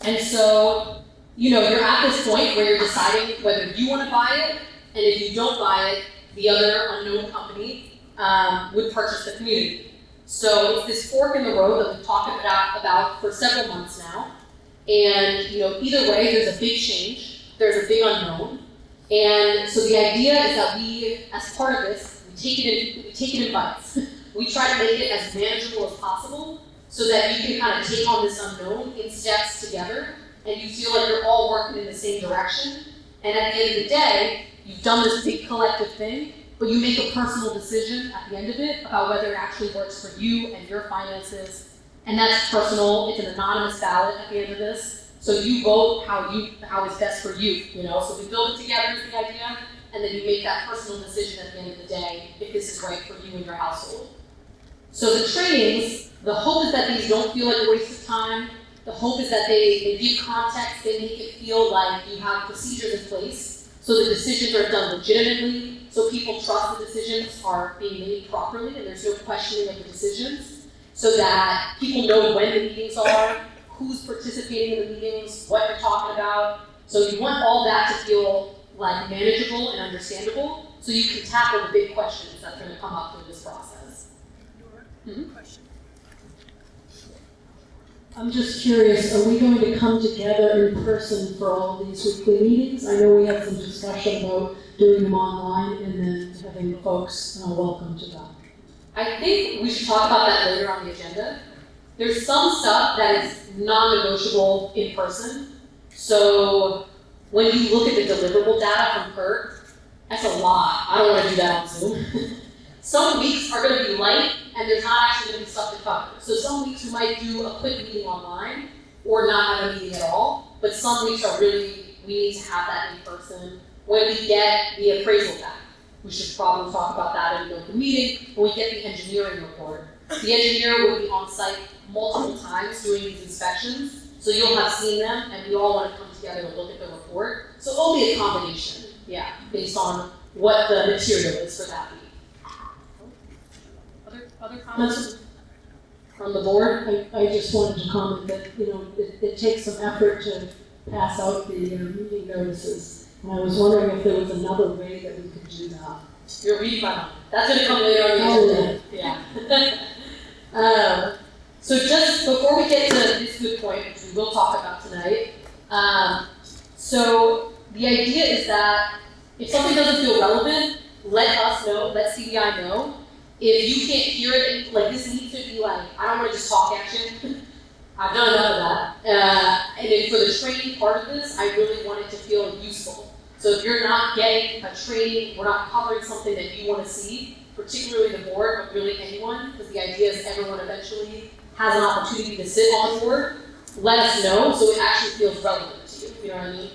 And so, you're at this point where you're deciding whether you want to buy it, and if you don't buy it, the other unknown company would purchase the community. So it's this fork in the road that we've talked about for several months now. And either way, there's a big change, there's a big unknown. And so the idea is that we, as part of this, we take it in bites. We try to make it as manageable as possible so that you can kind of take on this unknown in steps together and you feel like you're all working in the same direction. And at the end of the day, you've done this big collective thing, but you make a personal decision at the end of it about whether it actually works for you and your finances. And that's personal. It's an anonymous ballot at the end of this. So you vote how is best for you, So we build it together is the idea, and then you make that personal decision at the end of the day if this is right for you and your household. So the trainings, the hope is that these don't feel like a waste of time. The hope is that they give context, they make it feel like you have procedures in place so the decisions are done legitimately, so people trust the decisions are being made properly and there's no questioning of the decisions, so that people know when the meetings are, who's participating in the meetings, what they're talking about. So you want all that to feel like manageable and understandable, so you can tackle the big questions that are going to come up through this process. Nora, question. I'm just curious, are we going to come together in person for all of these weekly meetings? I know we had some discussion about doing them online and then having folks welcome to them. I think we should talk about that later on the agenda. There's some stuff that is non-negotiable in person. So when you look at the deliverable data from Kurt, that's a lot. I don't want to do that on Zoom. Some weeks are going to be light, and there's not actually going to be stuff to cover. So some weeks we might do a quick meeting online, or not have a meeting at all. But some weeks are really, we need to have that in person. When we get the appraisal back, we should probably talk about that in an open meeting. When we get the engineering report, the engineer will be on site multiple times doing these inspections. So you'll have seen them, and we all want to come together and look at the report. So it'll be a combination, based on what the material is for that week. Other comments from the board? I just wanted to comment that, it takes some effort to pass out the meeting notices. And I was wondering if there was another way that we could do that. You're reading my mind. That's going to come later on the agenda. Yeah. So just before we get to this good point, which we will talk about tonight, so the idea is that if something doesn't feel relevant, let us know, let CDI know. If you can't hear it, like this needs to be like, I don't want to just talk action. I've done enough of that. And then for the training part of this, I really want it to feel useful. So if you're not getting a training, we're not covering something that you want to see, particularly the board, but really anyone, because the idea is everyone eventually has an opportunity to sit on board. let us know so it actually feels relevant to you. You know what I mean?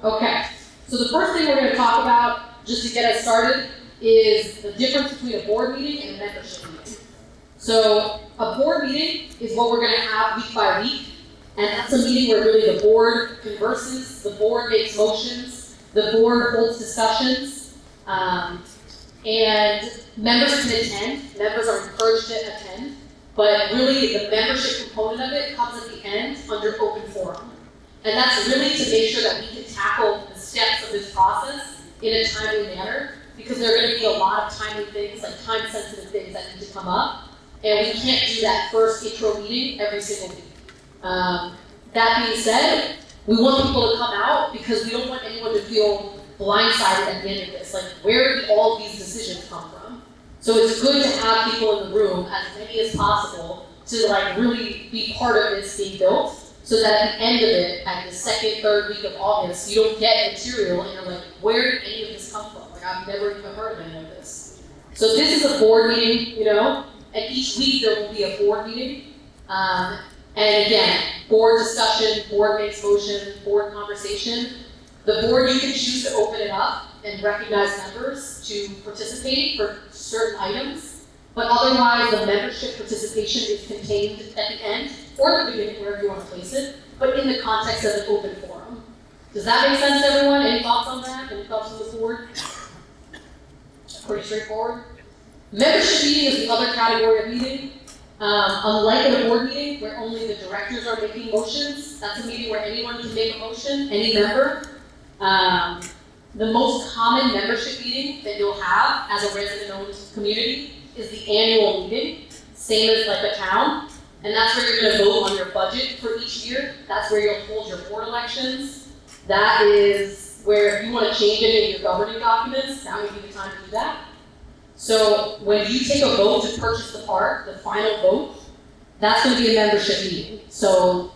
Okay. So the first thing we're going to talk about, just to get us started, is the difference between a board meeting and a membership meeting. So a board meeting is what we're going to have week by week, and that's a meeting where really the board converses, the board makes motions, the board holds discussions, and members can attend. Members are encouraged to attend, but really the membership component of it comes at the end under open forum. And that's really to make sure that we can tackle the steps of this process in a timely manner, because there are going to be a lot of timely things, like time-sensitive things that need to come up, and we can't do that first intro meeting every single week. That being said, we want people to come out because we don't want anyone to feel blindsided at the end of this. Like, where did all these decisions come from? So it's good to have people in the room, as many as possible, to like really be part of this being built, so that at the end of it, at the second, third week of August, you don't get material and you're like, where did any of this come from? Like, I've never even heard of any of this. So this is a board meeting, you know, and each week there will be a board meeting. And again, board discussion, board makes motion, board conversation. The board, you can choose to open it up and recognize members to participate for certain items, but otherwise the membership participation is contained at the end, or at the beginning, wherever you want to place it, but in the context of an open forum. Does that make sense to everyone? Any thoughts on that? Any thoughts on the board? Pretty straightforward. Membership meeting is the other category of meeting. Unlike a board meeting where only the directors are making motions, that's a meeting where anyone can make a motion, any member. The most common membership meeting that you'll have as a resident-owned community is the annual meeting, same as like a town, and that's where you're going to vote on your budget for each year. That's where you'll hold your board elections. That is where if you want to change any of your governing documents, that would be the time to do that. So when you take a vote to purchase the park, the final vote, that's going to be a membership meeting. So,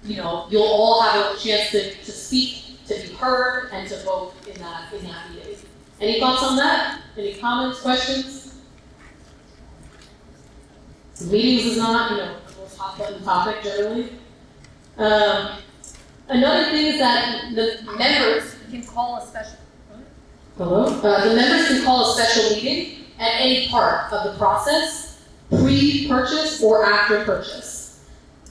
you know, you'll all have a chance to speak, to be heard, and to vote in that meeting. Any thoughts on that? Any comments, questions? Meetings is not, you know, the most hot button topic generally. Another thing is that the members can call a special. the members can call a special meeting at any part of the process, pre-purchase or after purchase.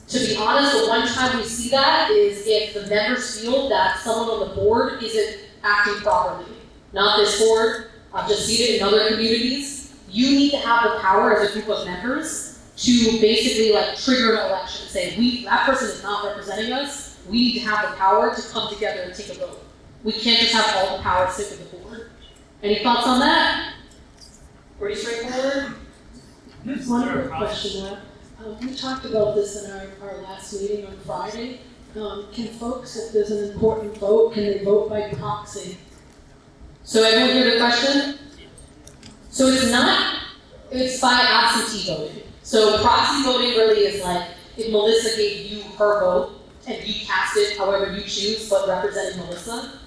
To be honest, the one time we see that is if the members feel that someone on the board isn't acting properly. Not this board, I've just seen it in other communities. You need to have the power as a group of members to basically like trigger an election, say that person is not representing us, we need to have the power to come together and take a vote. We can't just have all the power sit with the board. Any thoughts on that? Pretty straightforward? One quick question. We talked about this in our last meeting on Friday. Can folks, if there's an important vote, can they vote by proxy? So everyone hear the question? So it's by absentee voting. So proxy voting really is like if Melissa gave you her vote and you cast it however you choose, but representing Melissa.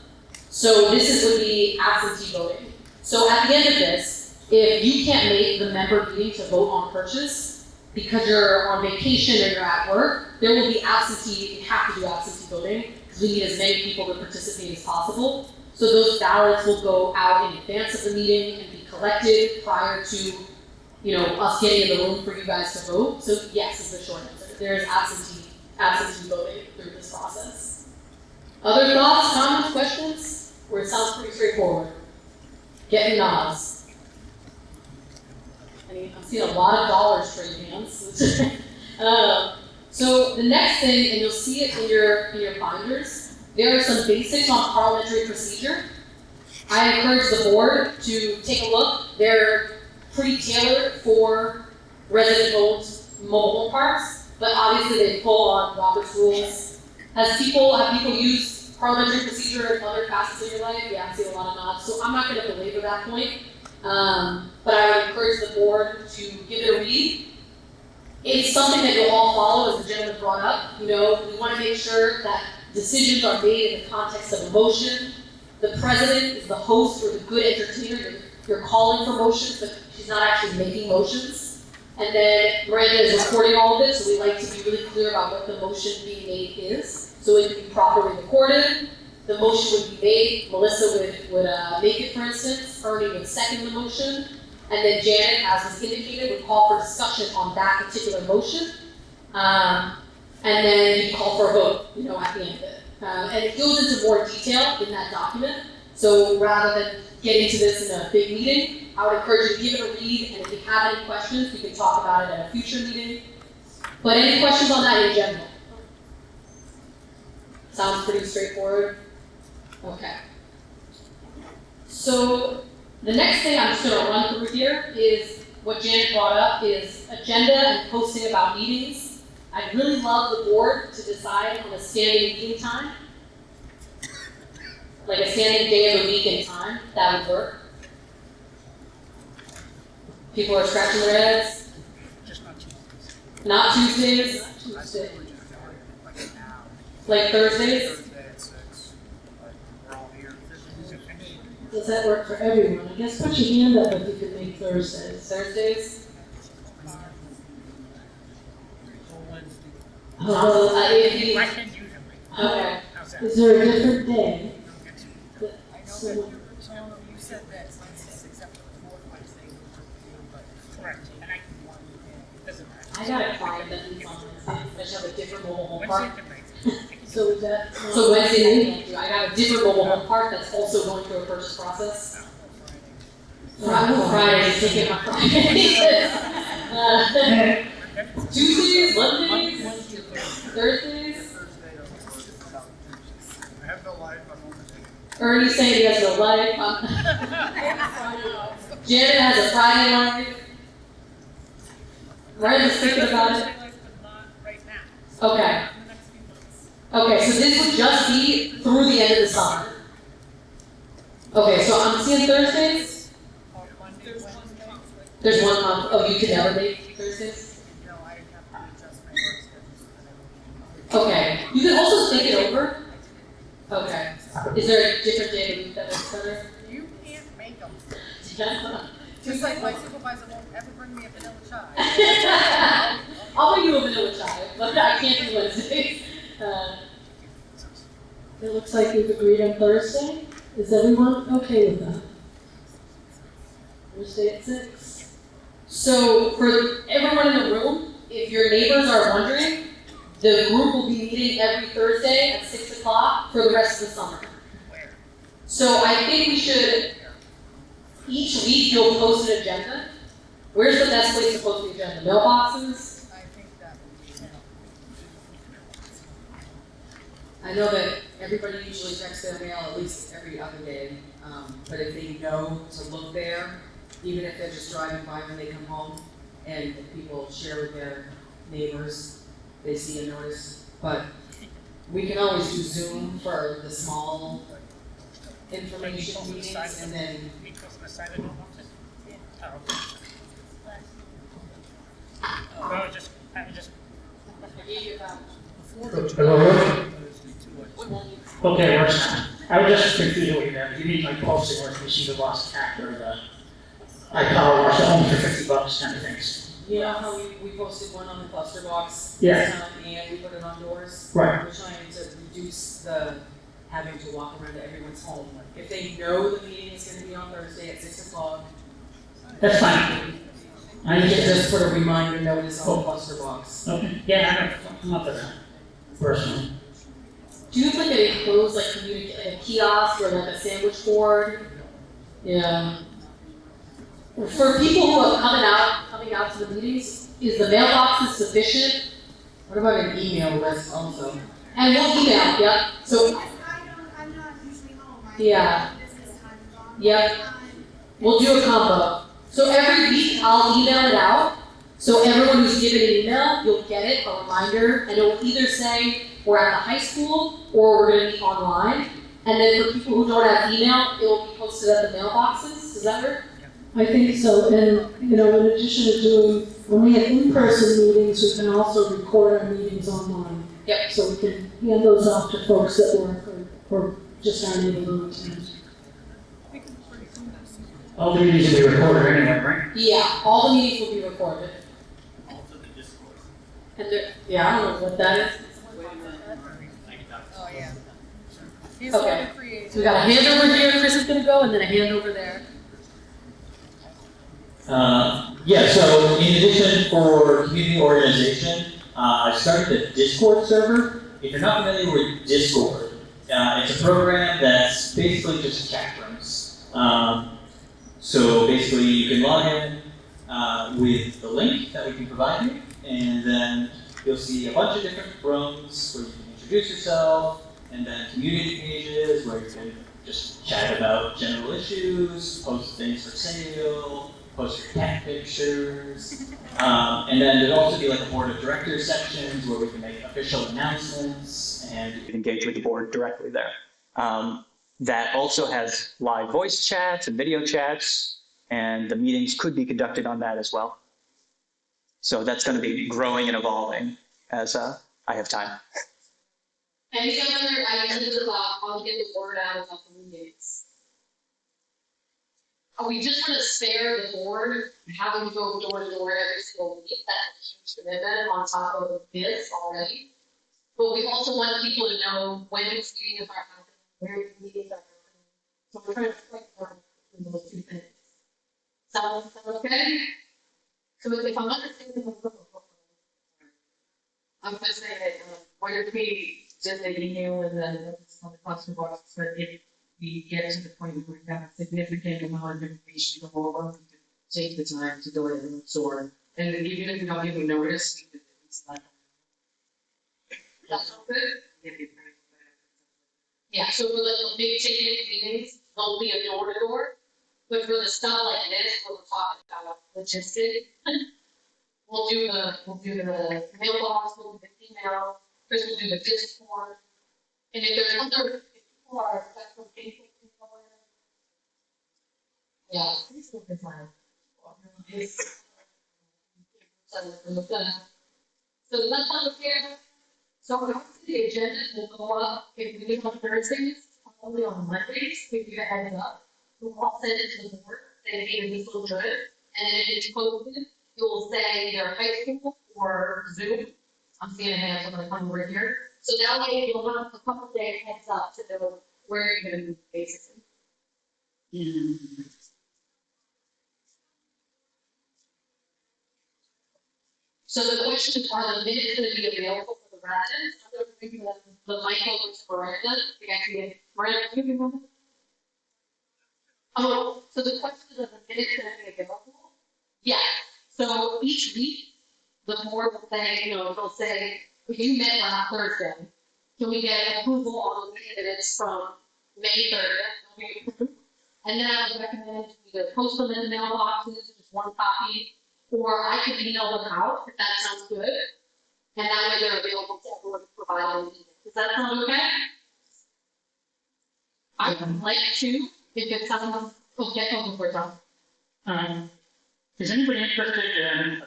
So this would be absentee voting. So at the end of this, if you can't make the member meeting to vote on purchase because you're on vacation or you're at work, there will be absentee, you have to do absentee voting because we need as many people to participate as possible. So those ballots will go out in advance of the meeting and be collected prior to, you know, us getting in the room for you guys to vote. So yes is the short answer. There is absentee voting through this process. Other thoughts, comments, questions? Or it sounds pretty straightforward. Getting nods. I'm seeing a lot of dollars trade hands. So the next thing, and you'll see it in your binders, there are some basics on parliamentary procedure. I encourage the board to take a look. They're pretty tailored for resident-owned mobile home parks, but obviously they pull on Robert's rules. Have people used parliamentary procedure in other facets of your life? Yeah, I see a lot of nods. So I'm not going to belabor that point, but I would encourage the board to give it a read. It's something that you'll all follow, as the gentleman brought up. You know, we want to make sure that decisions are made in the context of a motion. The president is the host or the good entertainer. You're calling for motions, but she's not actually making motions. And then Miranda is recording all of it, so we like to be really clear about what the motion being made is, so it can be properly recorded. The motion would be made, Melissa would make it, for instance, Ernie would second the motion, and then Janet, as was indicated, would call for discussion on that particular motion. And then you call for a vote, at the end of it. And it goes into more detail in that document. So rather than get into this in a big meeting, I would encourage you to give it a read, and if you have any questions, we can talk about it at a future meeting. But any questions on that in general? Sounds pretty straightforward? Okay. So the next thing I'm just going to run through here is what Janet brought up is agenda and posting about meetings. I'd really love the board to decide on a standing meeting time, like a standing day of the week and time. That would work. People are scratching their heads. Just not Tuesdays. Not Tuesdays. Tuesday. Like Thursdays. Thursday at 6. Like, we're all here. Does that work for everyone? I guess put your hand up if you can make Thursdays. Thursdays. Oh, I can usually. Okay. How's that? is there a different day? So you said that Wednesdays except for the 4th Wednesday but correct. And I can doesn't matter. I got a client that needs on Wednesday. I just have a different mobile home Wednesday park. can make. So is that? So Wednesday I can't do. I got a different mobile home park that's also going through a purchase process. Friday, thinking about Friday. Tuesdays, Mondays, Thursdays. I have no life, I'm on the Ernie's saying he has no life. Janet has a Friday life. Ryan's thinking about it. Okay. Okay, so this would just be through the end of the summer. Okay, so I'm seeing Thursdays. There's one month. Oh, you can never make Thursdays? No, I have to adjust my work schedule. Okay. You can also think it over. Okay. Is there a different day of the week that works better? You can't make them. Yeah. Just like my supervisor won't ever bring me a vanilla chai. I'll bring you a vanilla chai, but I can't do Wednesdays. It looks like we've agreed on Thursday. Is everyone okay with that? Thursday at 6. So for everyone in the room, if your neighbors are wondering, the group will be meeting every Thursday at 6 o'clock for the rest of the summer. So I think we should, each week you'll post an agenda. Where's the best place to post the agenda? Mailboxes? I think that would be I know that everybody usually checks their mail at least every other day, but if they know to look there, even if they're just driving by when they come home, and people share with their neighbors, they see a notice. But we can always do Zoom for the small information meetings, and then Okay, works now. I was just confused what you meant. You mean like posting where we see the lost after the, I power wash at home for $50 kind of things. you know how we posted one on the cluster box? Yeah. this time, and we put it on doors? Right. We're trying to reduce the having to walk around to everyone's home. If they know the meeting is gonna be on Thursday at 6 o'clock, That's fine. I you just, can just put a reminder notice on the cluster box. okay, yeah, I'm up for that, personally. Do you have like a enclosed like like a kiosk or like a sandwich board? Yeah. For people who are coming out to the meetings, is the mailboxes sufficient? What about an email list also? And we'll email, yep. So, I'm not usually home. Yeah. Business time is on. Yep. We'll do a combo. So every week I'll email it out. So everyone who's given an email, you'll get it, a reminder, and it will either say we're at the high school or we're gonna meet online. And then for people who don't have email, it will be posted at the mailboxes. Does that work? I think so, and, in addition to doing, when we have in-person meetings, we can also record our meetings online. Yep. So we can hand those off to folks that work or just aren't able to attend. All the meetings will be recorded anyway, right? Yeah, all the meetings will be recorded. And there, yeah, I don't know what that is. Oh, yeah. He's the one Okay. who created. So we got a hand over here, Chris is gonna go, and then a hand over there. Yeah, so in addition for community organization, I started a Discord server. If you're not familiar with Discord, it's a program that's basically just chat rooms. So basically you can log in with the link that we can provide you, and then you'll see a bunch of different rooms where you can introduce yourself, and then community pages where you can just chat about general issues, post things for sale, post your cat pictures. And then there'd also be like a board of directors sections where we can make official announcements and you can engage with the board directly there. That also has live voice chats and video chats, and the meetings could be conducted on that as well. So that's going to be growing and evolving as I have time. Any other ideas about how to get the word out about the meetings? Are we just gonna spare the board having to go door to door every single week? That's a huge commitment on top of this already. But we also want people to know when these meetings are happening, where the meetings are happening. So we're trying to work on those two things. Sound okay? So if I'm understanding, I'm gonna say that whether it be just an email and then it's on the question box, but if we get to the point where we have a significant amount of information to go over, we can take the time to go in and absorb. And then even if we don't even notice, we can it's like. That's good? Yeah, so for the big ticket meetings, there'll be a door to door. But for the stuff like this, we'll talk about logistics. We'll do the mailbox, we'll do the email, Chris will do the Discord. And if there's other people are special people, yeah, Facebook is fine. So that's on the here. So the agenda will go up if we do it on Thursdays, probably on Mondays, give you a heads up. We'll all send it to the board, say, hey, this looks good, and then if it's posted, you'll say either Highschool or Zoom. I'm seeing a hand up on over here. So that way you'll have a couple day heads up to know where you're gonna be basically. So the questions are the minutes gonna be available for the residents, I'm gonna bring the mic over to Miranda, we actually, Miranda, can you remember? Oh, so the question is the minutes gonna be available? Yeah, so each week, the board will say, they'll say, if you met last Thursday, can we get approval on the minutes from May 30th? And then I would recommend either post them in the mailboxes, just one copy, or I could email them out, if that sounds good. And that way they're available to everyone to provide them. Does that sound okay? I would like to, if it sounds okay, before done. Is anybody interested in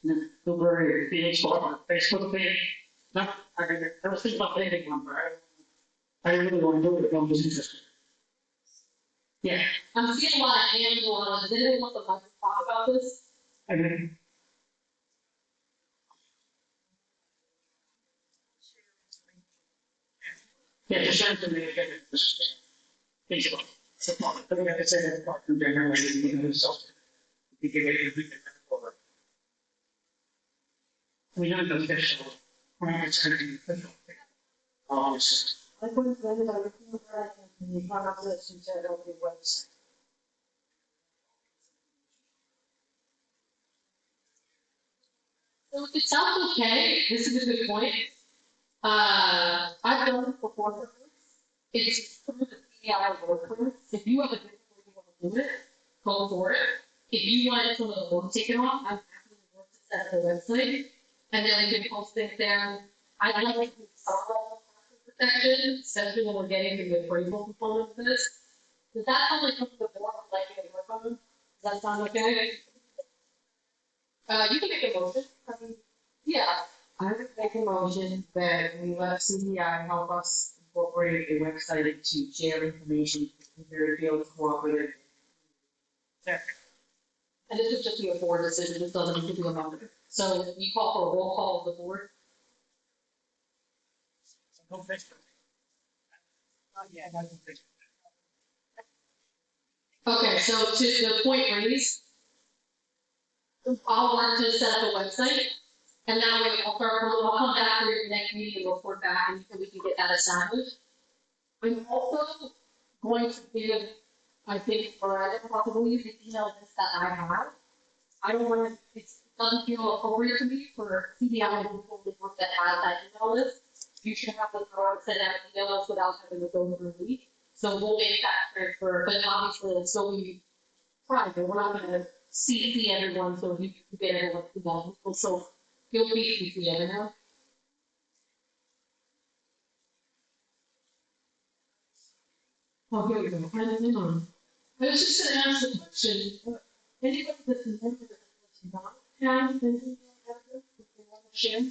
the Blueberry Phoenix Facebook page? No, I was thinking about painting one, but I really want to do it if I'm just interested. Yeah, I'm seeing a lot of hands going on. Does anyone want to talk about this? I mean. Yeah, just share it to me again. Think about it. I think I could say that part from January, you know, so. You can get it, we can over. We know the official, it's going to be official. I couldn't find it, I was looking for it, and you found out that you said on your website. So if it sounds okay, this is a good point. I've done it before. It's through the CDI workers. If you have a different way you want to do it, go for it. If you want it to the work taken off, I'm happy to work to set up the website, and then we can post things there. I like to do some protection, especially when we're getting to the appraisal component of this. Does that sound like something the board would like to work on? Does that sound okay? You can make a motion. Yeah. I would make a motion that we let CDI help us incorporate a website to share information with their field cooperative. And this is just be a board decision, it doesn't need to be a member. So you call for a roll call of the board. No picture. Yeah, I don't think. Okay, so to the point raised, I'll work to set up a website, and that way I'll come back for your next meeting and report back, and we can get that established. I'm also going to give, I think, for probably the email list that I have. I don't want to, it doesn't feel appropriate to me for CDI to be group that has that email list. You should have the power to send out emails without having to go through me. So we'll make that transfer, but obviously it'll still be private. We're not gonna CC everyone, so you can get everyone to that. So you'll be CC everyone. Oh, here we go. I was just gonna ask a question. Anybody that's a member that does not have an email address that they want to share?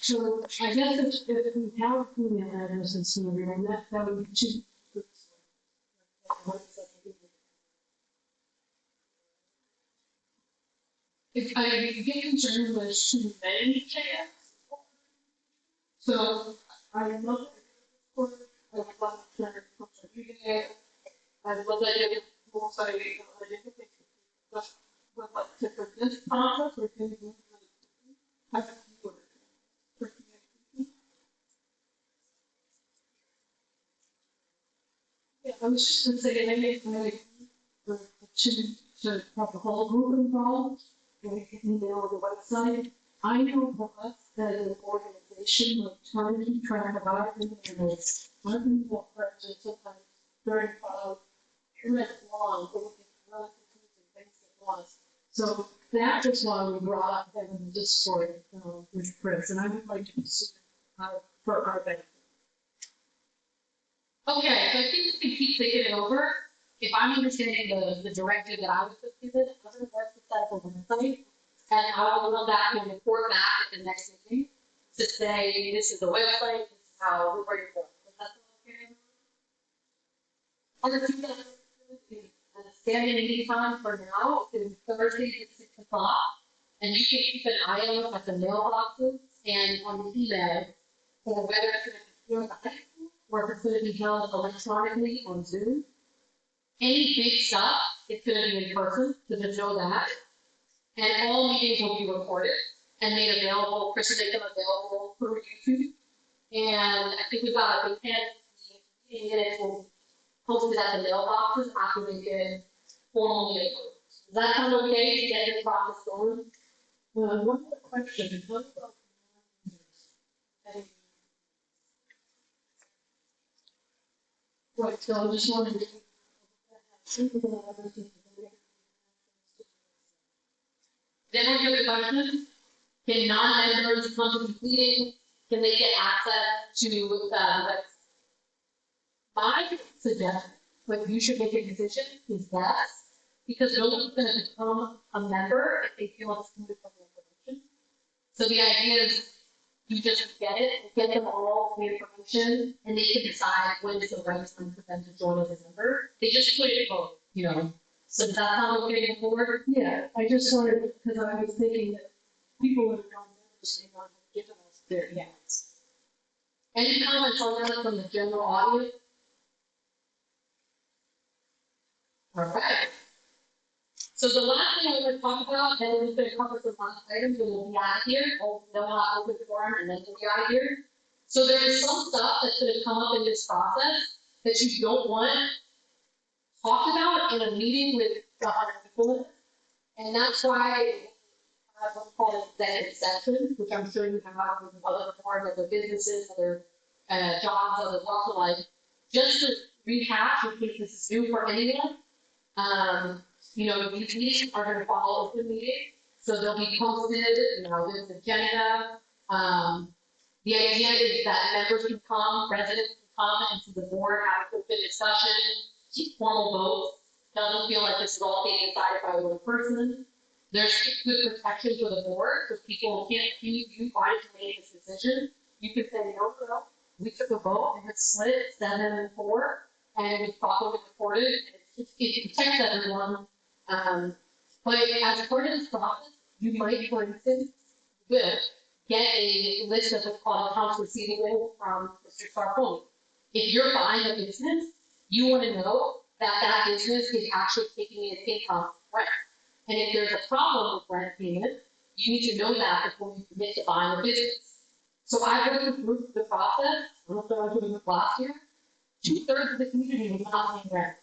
So I guess if we have email addresses in everyone, that would be two. If I get concerned with too many chats, so I love it. I would love to share I would love that you will say, but for this process, we're going to have to do it. Yeah, I was just gonna say, to have the whole group involved, and we can email the website. I know for us that an organization like trying to keep track of our emails, unbelievable pressure, sometimes 35 minutes long, it would be really confusing things at once. So that is why we brought up having the Discord with Chris, and I would like to pursue for our benefit. Okay, so I think we can keep thinking it over. If I'm understanding the directive that I was just given, I'm going to work to set up a website, and I will come back and report back at the next meeting to say, this is the website, this is how we're ready for it. Is that okay? Other people, standing meeting time for now is Thursday at 6 o'clock, and you can keep an eye out at the mailboxes and on the email for whether it's going to be here in the high school or if it's going to be held electronically on Zoom. Any big stuff, it's going to be in person, so just know that. And all meetings will be recorded and made available, Chris will make them available for YouTube. And I think we've got a big 10 minutes, we'll post it at the mailboxes after we get formally approved. Does that sound okay to get this process going? One more question. What about right, so I just wanted to Then we'll do the question. Can non-members come to the meeting? Can they get access to my suggestion, what you should make a decision is yes, because no one's going to become a member if they feel excluded from the information. So the idea is you just get it, get them all the information, and they can decide when is the right time for them to join as a member. They just put it vote, you know. So does that sound okay to the board? yeah, I just wanted, because I was thinking that people would have gone members, they want to give us their yes. Any comments on that from the general audience? All right. So the last thing I'm going to talk about, then we're just going to cover some last items, and we'll be out of here. Then we'll have open forum, and then we'll be out of here. So there is some stuff that's going to come up in this process that you don't want talked about in a meeting with 100 people. And that's why I have what's called an executive session, which I'm sure you have with other forums, other businesses, other jobs, other walks of life. Just to rehash, in case this is new for anyone, you know, these meetings are going to follow open meetings, so they'll be posted, you know, this agenda. The idea is that members can come, residents can come into the board, have an open discussion, formal votes. Doesn't feel like this is all being decided by one person. There's good protection for the board, because people can't accuse you why did you make this decision. You can say, no, we took a vote, and it's split 7-4, and it's properly recorded, and it's it protects everyone. But as part of this process, you might, for instance, will get a list of what's called accounts receivable from Mr. Scarponi. If you're buying a business, you want to know that that business is actually taking in income rent. And if there's a problem with rent payment, you need to know that before you commit to buying a business. So I went through the process, I don't know if I was doing this last year, 2/3 of the community was not paying rent.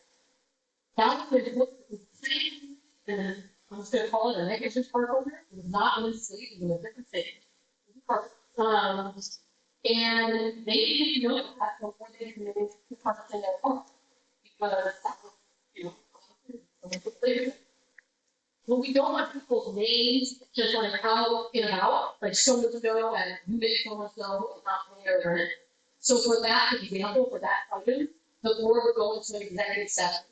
That was the same, and I'm just gonna call it a negligence park owner, it was not in the state, it was in a different state. And they didn't know that before they committed to purchasing their park. Because, you know, well, we don't want people's names just like out and about, like so-and-so and you make so-and-so and not pay their rent. So for that example, for that item, the board would go into an executive session.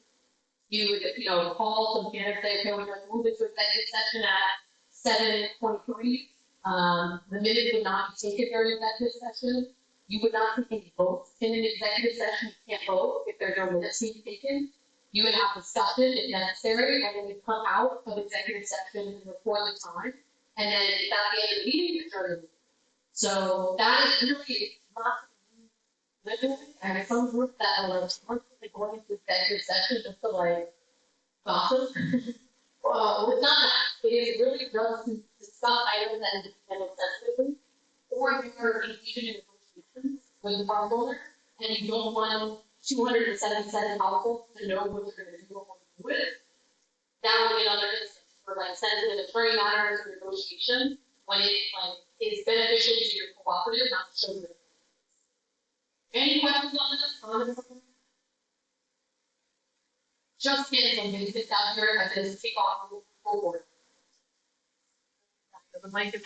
You would, you know, call some candidates, say, okay, we're gonna move into executive session at 7:23. The minutes would not be taken during executive session. You would not take any votes in an executive session. You can't vote if there's no minutes being taken. You would have discussion if necessary, and then you come out of executive session and report the time. And then at the end of the meeting, you adjourn the meeting. So that is really not living, and some group that are like constantly going into executive session just to like gossip. Well, it's not that. It is really just to discuss items that is independent sensitively, or if you're engaging in negotiations with the farm owner, and you don't want 277 households to know what you're gonna do or what to do with. That would be another instance for like sensitive attorney matters or negotiation, when it like is beneficial to your cooperative, not to show you. Any questions on this? Comments? Just get some basics out here and then take off forward. The mic is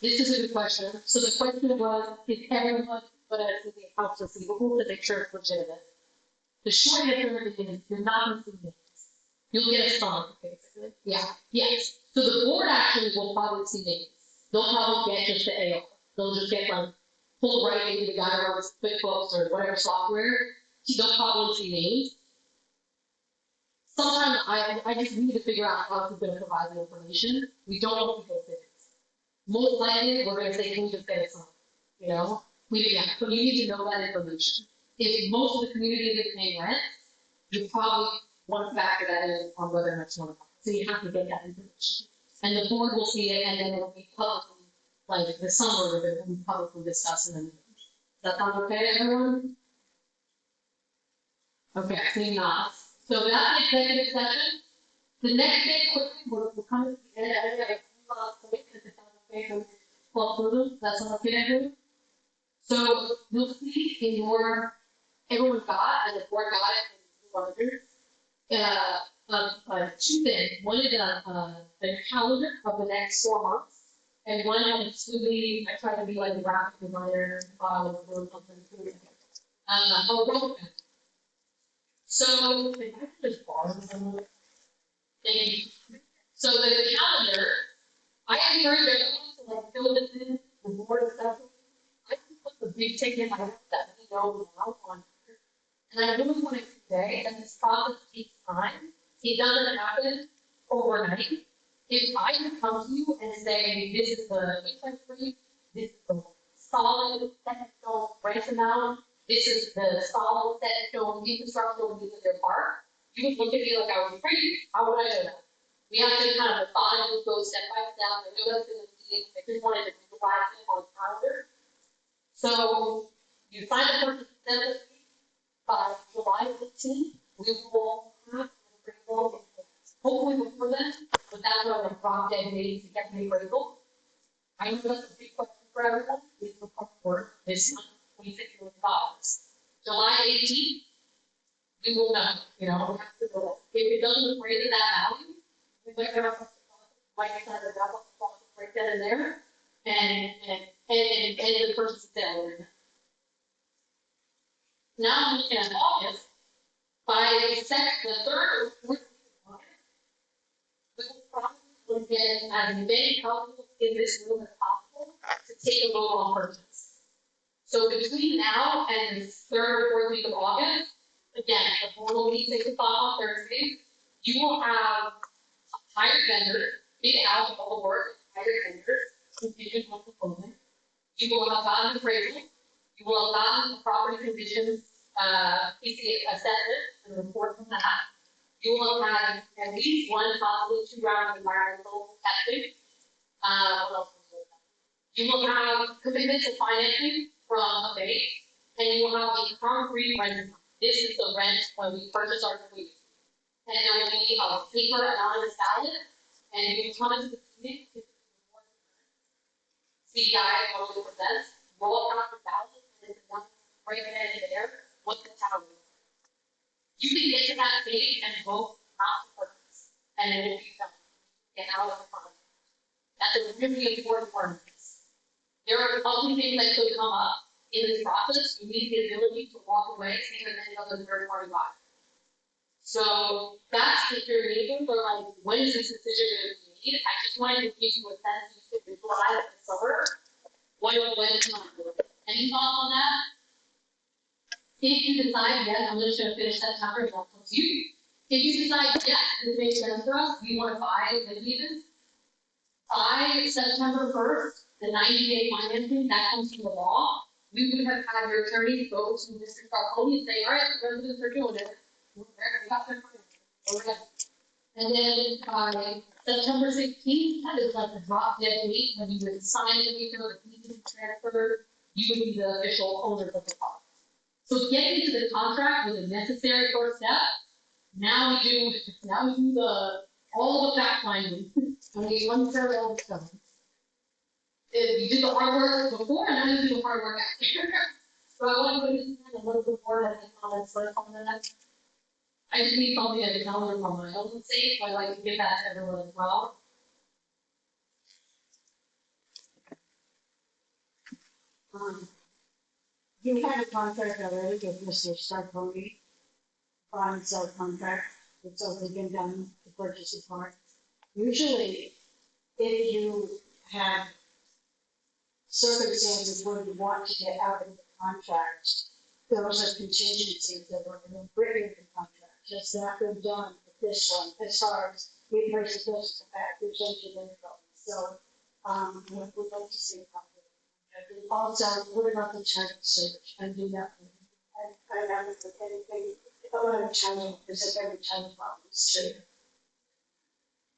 This is a good question. So the question was, is everyone put it in the accounts receivable to make sure it's legitimate? The short answer is you're not going to see names. You'll get a sum, basically. Yeah. Yes. So the board actually will probably see names. They'll probably get just the AR. They'll just get like pulled right into the guy who runs QuickBooks or whatever software. They'll probably see names. Sometimes I just need to figure out how to going to provide the information. We don't know what people think. Most likely, we're going to say, can we just get it some? You know? So you need to know that information. If most of the community is paying rent, you probably want to factor that in on whether or not you want to buy. So you have to get that information. And the board will see it, and then it will be publicly, like the summary of it will be publicly discussed in the meeting. Does that sound okay, everyone? Okay, seeing not. So that's the executive session. The next day, quickly, we'll come to the end. I have a well, through that's what I'm getting at. So you'll see in your everyone got and the board got it in two things. One is the calendar of the next 4 months, and one is really I try to be like a graphic designer or something. So I just borrow some. Thank you. So the calendar. I encourage everyone to like fill this in, the board stuff. I can put the big ticket items that we know now on here. And I really want to say that this process takes time. It doesn't happen overnight. If I can come to you and say, this is the income free, this is the solid technical rent amount, this is the solid technical infrastructure needs of their park, you would look at me like I was crazy. How would I know that? We have to kind of methodically go step by step. I know that's in the meeting. I just wanted to provide it on the calendar. So you sign the purchase consent by July 15th. We will have approval, hopefully before then, but that's what a drop dead date to get the appraisal. I know that's a big question for everyone. It's the for this month, $26 million. July 18th, we will know. You know, we have to know. If it doesn't appraise at that value, we might have to break that in there and and the purchase and sale agreement. Now I'm looking at August, by the third or fourth of August, we will probably get as many couples in this room as possible to take a vote on purchase. So between now and the third or fourth week of August, again, the board will be 6 o'clock on Thursday, you will have hired vendors, bid out all the work, hired vendors, contingent on proposal. You will have gotten appraisal, you will have gotten the property conditions, PCA assessment and report from that. You will have had at least one, possibly 2 rounds of environmental testing. What else was there? You will have commitment to financing from a bank, and you will have a concrete rent. This is the rent when we purchase our fleet. And there will be a paper anonymous ballot, and you come into the meeting, CDI will present, roll out the ballot, and one right then and there, what the town is. You can get to that stage and vote not to purchase, and it will be done. Get out of the fund. That's a really important part of this. There are other things that could come up in this process. You need the ability to walk away, same as any other third-party buyer. So that's if you're meeting for like, when is this decision going to be made? I just wanted to give you a sense of the visualize the summer. When it's not. Any thoughts on that? If you decide, yes, I'm just gonna finish that chapter, it's up to you. If you decide, yes, this makes sense for us, we want to buy the leases, by September 1st, the 90-day financing, that comes to the law. We would have had your attorney go to Mr. Carponi and say, all right, the residents are doing it. We got their money. And then by September 16th, that is like the drop dead date when you would sign the paper, the deed is transferred, you would be the official owner of the property. So getting into the contract was a necessary first step. Now we do all the fact finding. And we uncover all the stuff. You did the hard work before, and now you do the hard work after. So I want to put this a little bit more than comments first on that. I just need something as a calendar for my own sake, so I like to give that to everyone as well. You had a contract already with Mr. Sarkozy, buy and sell contract, it's already been done, the purchase of part. Usually, if you have circumstances where you want to get out of the contract, those are contingencies that were in the written contract. Just not been done with this one, as far as we purchase those back, which engineering problems. So, we'd like to see a copy. And also, what about the title search? I do that. I haven't with anything, a lot of title, because every title problems too.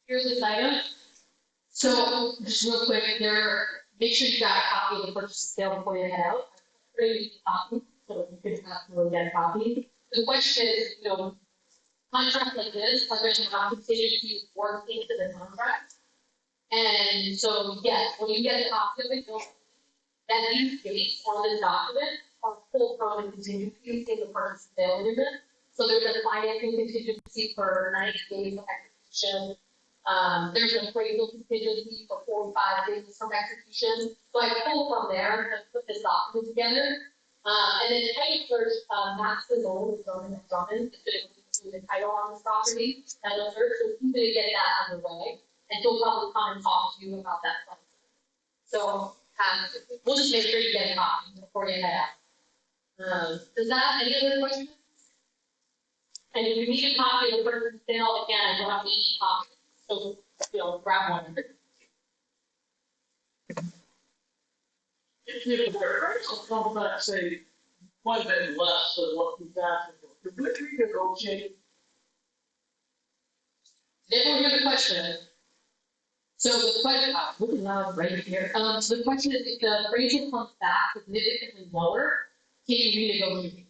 Here's this item. So, just real quick, make sure you got a copy of the purchase and sale before you head out. Pretty copy, so you can absolutely get a copy. The question is, contract like this, are going to have contingencies worked into the contract. And so, yes, when you get a copy of it, that these dates on this document are pulled from a contingency in the purchase and sale agreement. So there's a financing contingency for 90 days of execution. There's an appraisal contingency for 45 days from execution. So I pulled from there to put this document together. And then title search, Max the goal is going to Drummond, the title on this property, title search, so he's going to get that underway, and he'll probably come and talk to you about that stuff. So, we'll just make sure you get a copy before you head out. Does that, any other questions? And if you need a copy of the purchase and sale, again, I don't have any copies, so, grab one. I'll come back, say, quite a bit less than what we've asking for. Could we negotiate? Did everyone hear the question? So the question, really loud right here. So the question is, if the appraisal comes back significantly lower, can you renegotiate?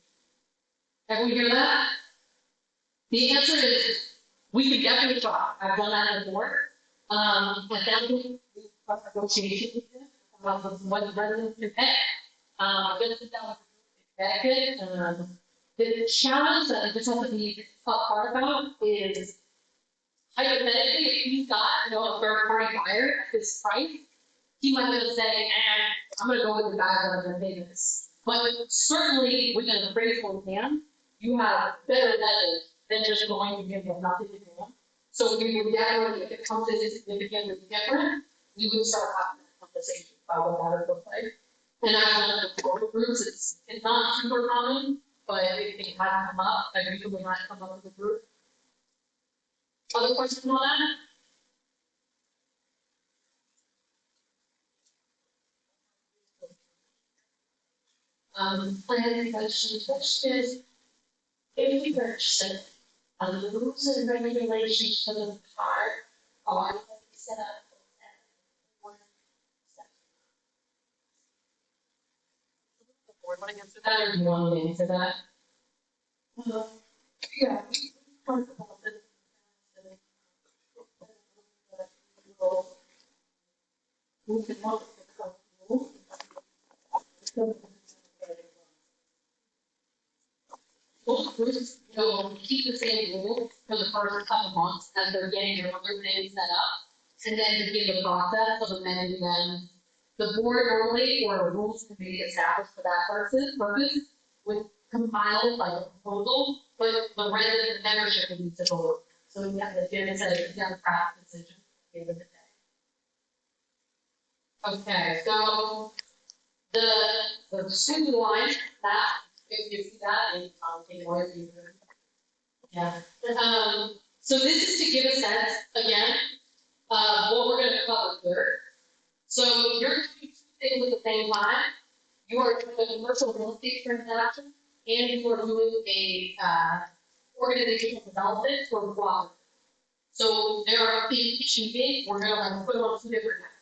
Everyone hear that? The answer is, we can definitely try. I've done that before. But then we negotiation about what the residents can pay. Just sit down with benefit. The challenge that I just want to be upfront about is, hypothetically, if he's got a third party buyer at this price, he might be able to say, I'm gonna go with the guy that I'm gonna pay this. But certainly within a graceful plan, you have better leverage than just going to give them nothing to do. So we would definitely, if it comes in significantly different, we would start having that conversation about what that would look like. And as one of the core groups, it's not super common, but if it had come up, I usually not come up with a group. Other questions on that? Planning questions. If we mention the rules and regulations for the park are set up. The board want to answer that, or do you want me to answer that? Yeah. We can help with the both groups will keep the same rule for the first couple months as they're getting their other things set up, and then begin the process of amending them. The board normally, or a rules committee established for that purpose, would compile like a proposal, but the resident membership would need to vote. So we have the Jim said it's a democratic decision at the end of the day. Okay, so the school line, that, if you see that, and take it away from you. Yeah. So this is to give a sense, again, of what we're gonna cover here. So you're doing two things at the same time. You are doing a commercial real estate transaction, and you are doing a, organizational development for a cooperative. So there are things achieving, we're gonna like put on two different nights.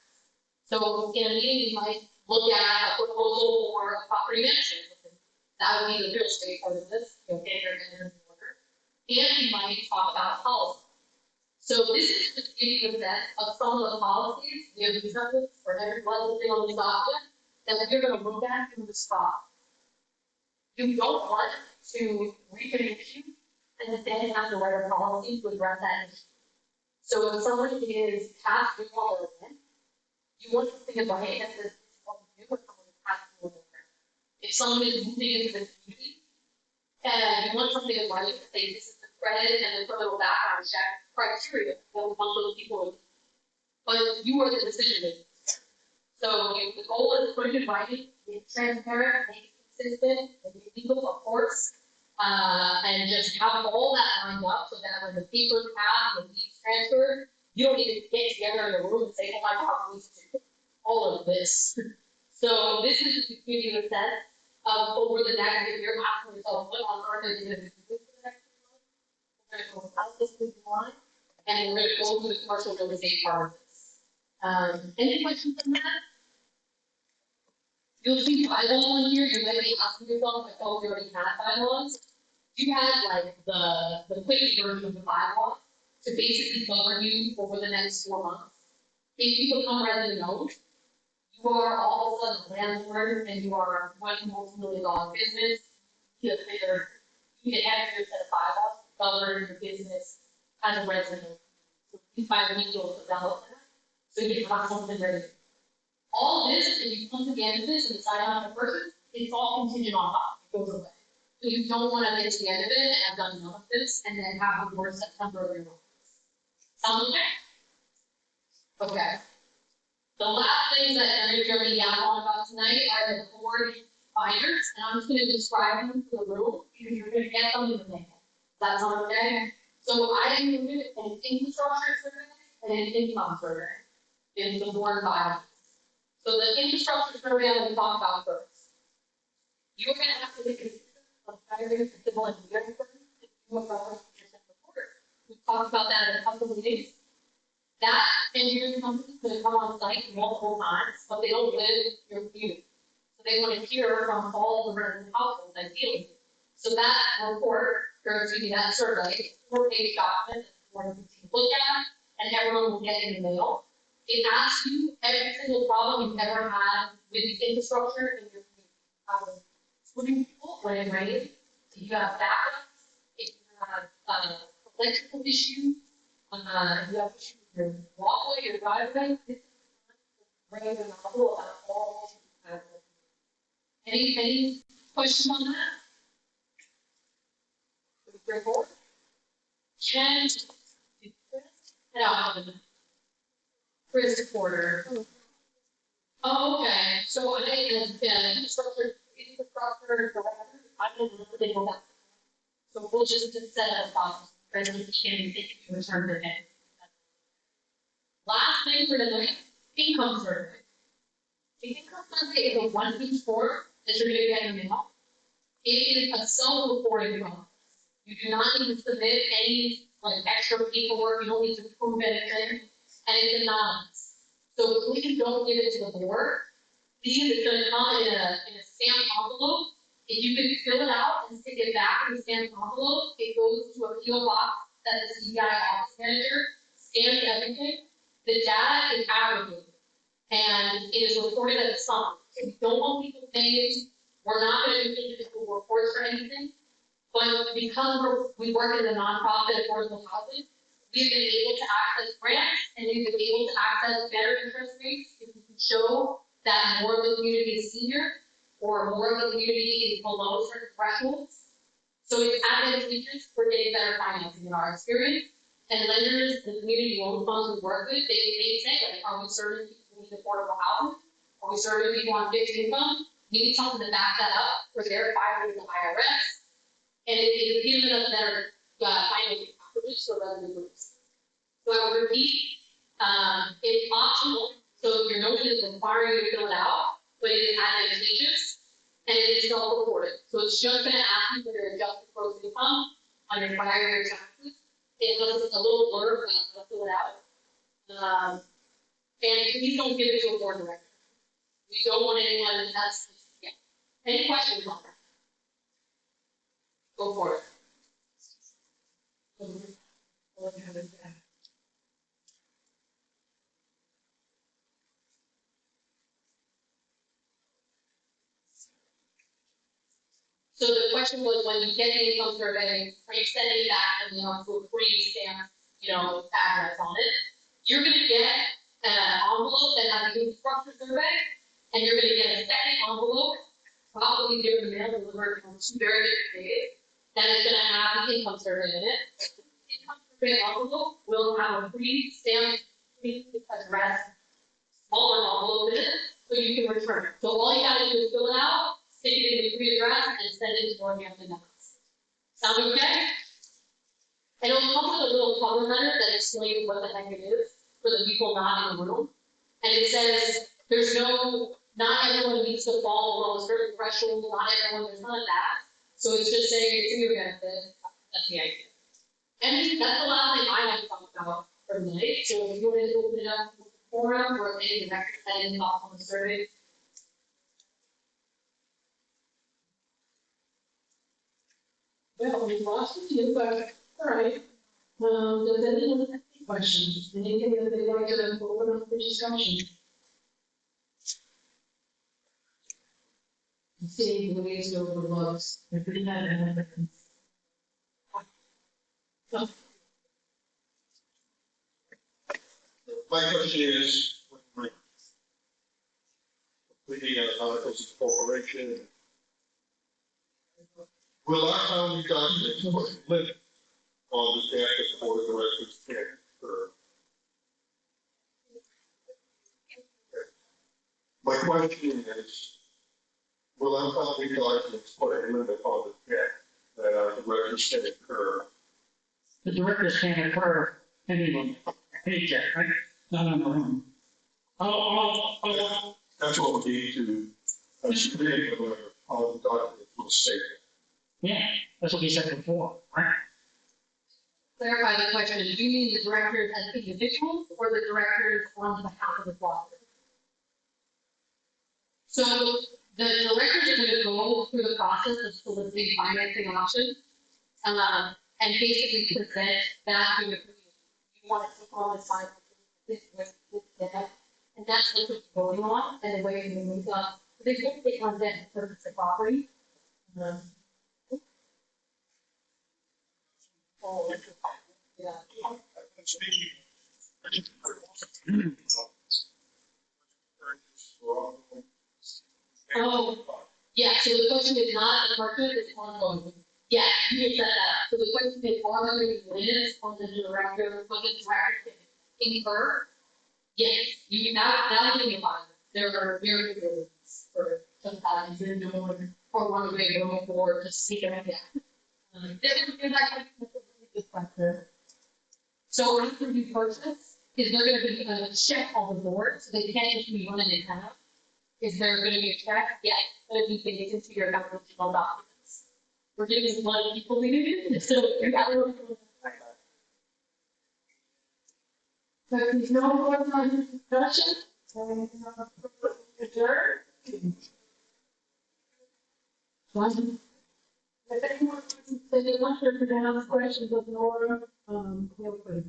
So in a meeting, you might look at a proposal for a property management system. That would be the real estate part of this, get your business in order. And you might talk about policy. So this is just giving you a sense of some of the policies we have used for every level thing on this document that we're gonna look at in the spot. You don't want to read an issue and then have to write a policy to address that issue. So if someone is tasked with all of it, you want to think about it as this what we do with someone who's tasked with it. If someone is moving into the community, and you want something to write, say this is the credit and then put a little background check criteria that we want those people, but you are the decision maker. So the goal is to put it in writing, make it transparent, make it consistent, make it legal, of course, and just have all that lined up so that when the papers pass and the deeds transfer, you don't need to get together in a room and say, oh my God, we need to do all of this. So this is just to give you a sense of over the next, if you're asking yourself, what on earth are you going to do for the next 2 months? We're going to go out this week line, and we're going to go through the commercial real estate part of this. Any questions on that? You'll see bylaws in here, you might be asking yourself, I thought we already had bylaws. You had like the quick version of the bylaws to basically govern you over the next 4 months. If you become resident owned, you are all of a sudden a landlord and you are a multi-million-dollar business. You can have your set of bylaws to govern your business as a resident. So you find a legal development, so you have something ready. All of this, if you come to the end of this and decide on a person, it's all contingent on top. It goes away. So you don't want to get to the end of it and have done none of this and then have the word September of your life. Sound okay? Okay. The last things that I'm going to be down on about tonight are the board binders, and I'm just going to describe them to the room because you're going to get them in the mail. That sound okay? So I included an infrastructure survey and an income survey in the board binders. So the infrastructure survey I'm going to talk about first. You're going to have to consider of hiring a civil engineering firm to do a project report. We talked about that in a couple of meetings. That engineering company is going to come on site multiple times, but they don't live in your community. So they want to hear from all the resident households ideally. So that report, or excuse me, that survey, 4-page document that you can look at and everyone will get in the mail. It asks you every single problem you've ever had with the infrastructure in your community. Swimming pool, when it rains, if you have backups, if you have electrical issues, if you have issues with your walkway, your driveway, this is bringing the novel about all. Any questions on that? Bring forward. Ken, no, Chris Porter. Oh, okay, so I as infrastructure director, I don't know anything about that. So we'll just set it up, President Ken, take it to return to him. Last thing for tonight, income survey. The income survey is a one-page form that you're gonna get in the mail. It is a self-reporting process. You do not need to submit any like extra paperwork, you don't need to prove anything, and it's anonymous. So please don't give it to the board. These is gonna come in a stamped envelope. If you can fill it out and stick it back in the stamped envelope, it goes to a PO box that the CBI office manager stamps everything. The data is aggregated and it is reported at the summary. If you don't want people's names, we're not gonna do individual reports or anything. But because we work in the nonprofit affordable housing, we've been able to access grants and we've been able to access better interest rates if we can show that more of the community is senior or more of the community is below certain thresholds. So it's advantageous for getting better financing in our experience. And lenders, the community loan funds we work with, they say, like, are we serving people who need affordable housing? Are we serving people on fixed income? We need something to back that up, or they're filing the IRS. And it is giving us better financing packages for revenue groups. So I will repeat, it's optional, so your notice is requiring you to fill it out, but it is advantageous and it is self-reported. So it's just going to ask you for your adjusted gross income on your prior year taxes. It does a little blurb to fill it out. And please don't give it to a board director. We don't want anyone that's, yeah. Any questions on that? Go for it. So the question was, when you get the income survey, are you sending that and to a pre-stamped, address on it? You're gonna get an envelope that has a infrastructure survey, and you're gonna get a second envelope, probably during the mail delivered on 2 very different days, that is gonna have the income survey in it. The income survey envelope will have a pre-stamped, pre-addressed, smaller envelope in it, so you can return it. So all you gotta do is fill it out, stick it in the pre-address, and send it to Northampton Mass. Sound okay? And it'll come with a little cover letter that explains what the heck it is for the people not in the room. And it says, not everyone needs to fall below a certain threshold, not everyone, there's none of that. So it's just saying it's in your benefit, that's the idea. And that's the last thing I have to talk about for tonight. So if you want to open it up for the forum or any director that is involved on the survey. Well, we've lost a few, but all right. Does anyone have any questions? Anything that they'd like to open up for discussion? See the ways over the books. They're pretty bad at everything. My question is, when completing articles of corporation, will our county documents put a limit on the debt that the board of directors can incur? My question is, will our county documents put a limit on the debt that our directors can incur? The directors can't incur any paycheck, right? Not on their own. That's what we need to, create all the documents will state. Yeah, that's what we said before, right? Clarify the question, do you mean the directors as individuals or the directors on behalf of the cooperative? So the directors are gonna go through the process of soliciting financing options, and basically present that to the community. You want to take on this financing, this debt, and that's what it's going on, and the way we move on. They can't take on debt to purchase the property. Yeah. question is not the purchase, it's ongoing. Yeah, you can set that up. So the question is, are there any limits on the director, what the director can incur? Yes, you now think about it. There are very good limits for sometimes you're doing, or one way going forward, just speak of it. This is actually. So after you purchase, is there gonna be a check on the board, so they can't just be running in half? Is there gonna be a check? Yes, but if you can get into your foundational documents. We're giving a lot of people leaving, so you got to. So if there's no more discussion, adjourn. If anyone wants to ask questions of Nora, feel free.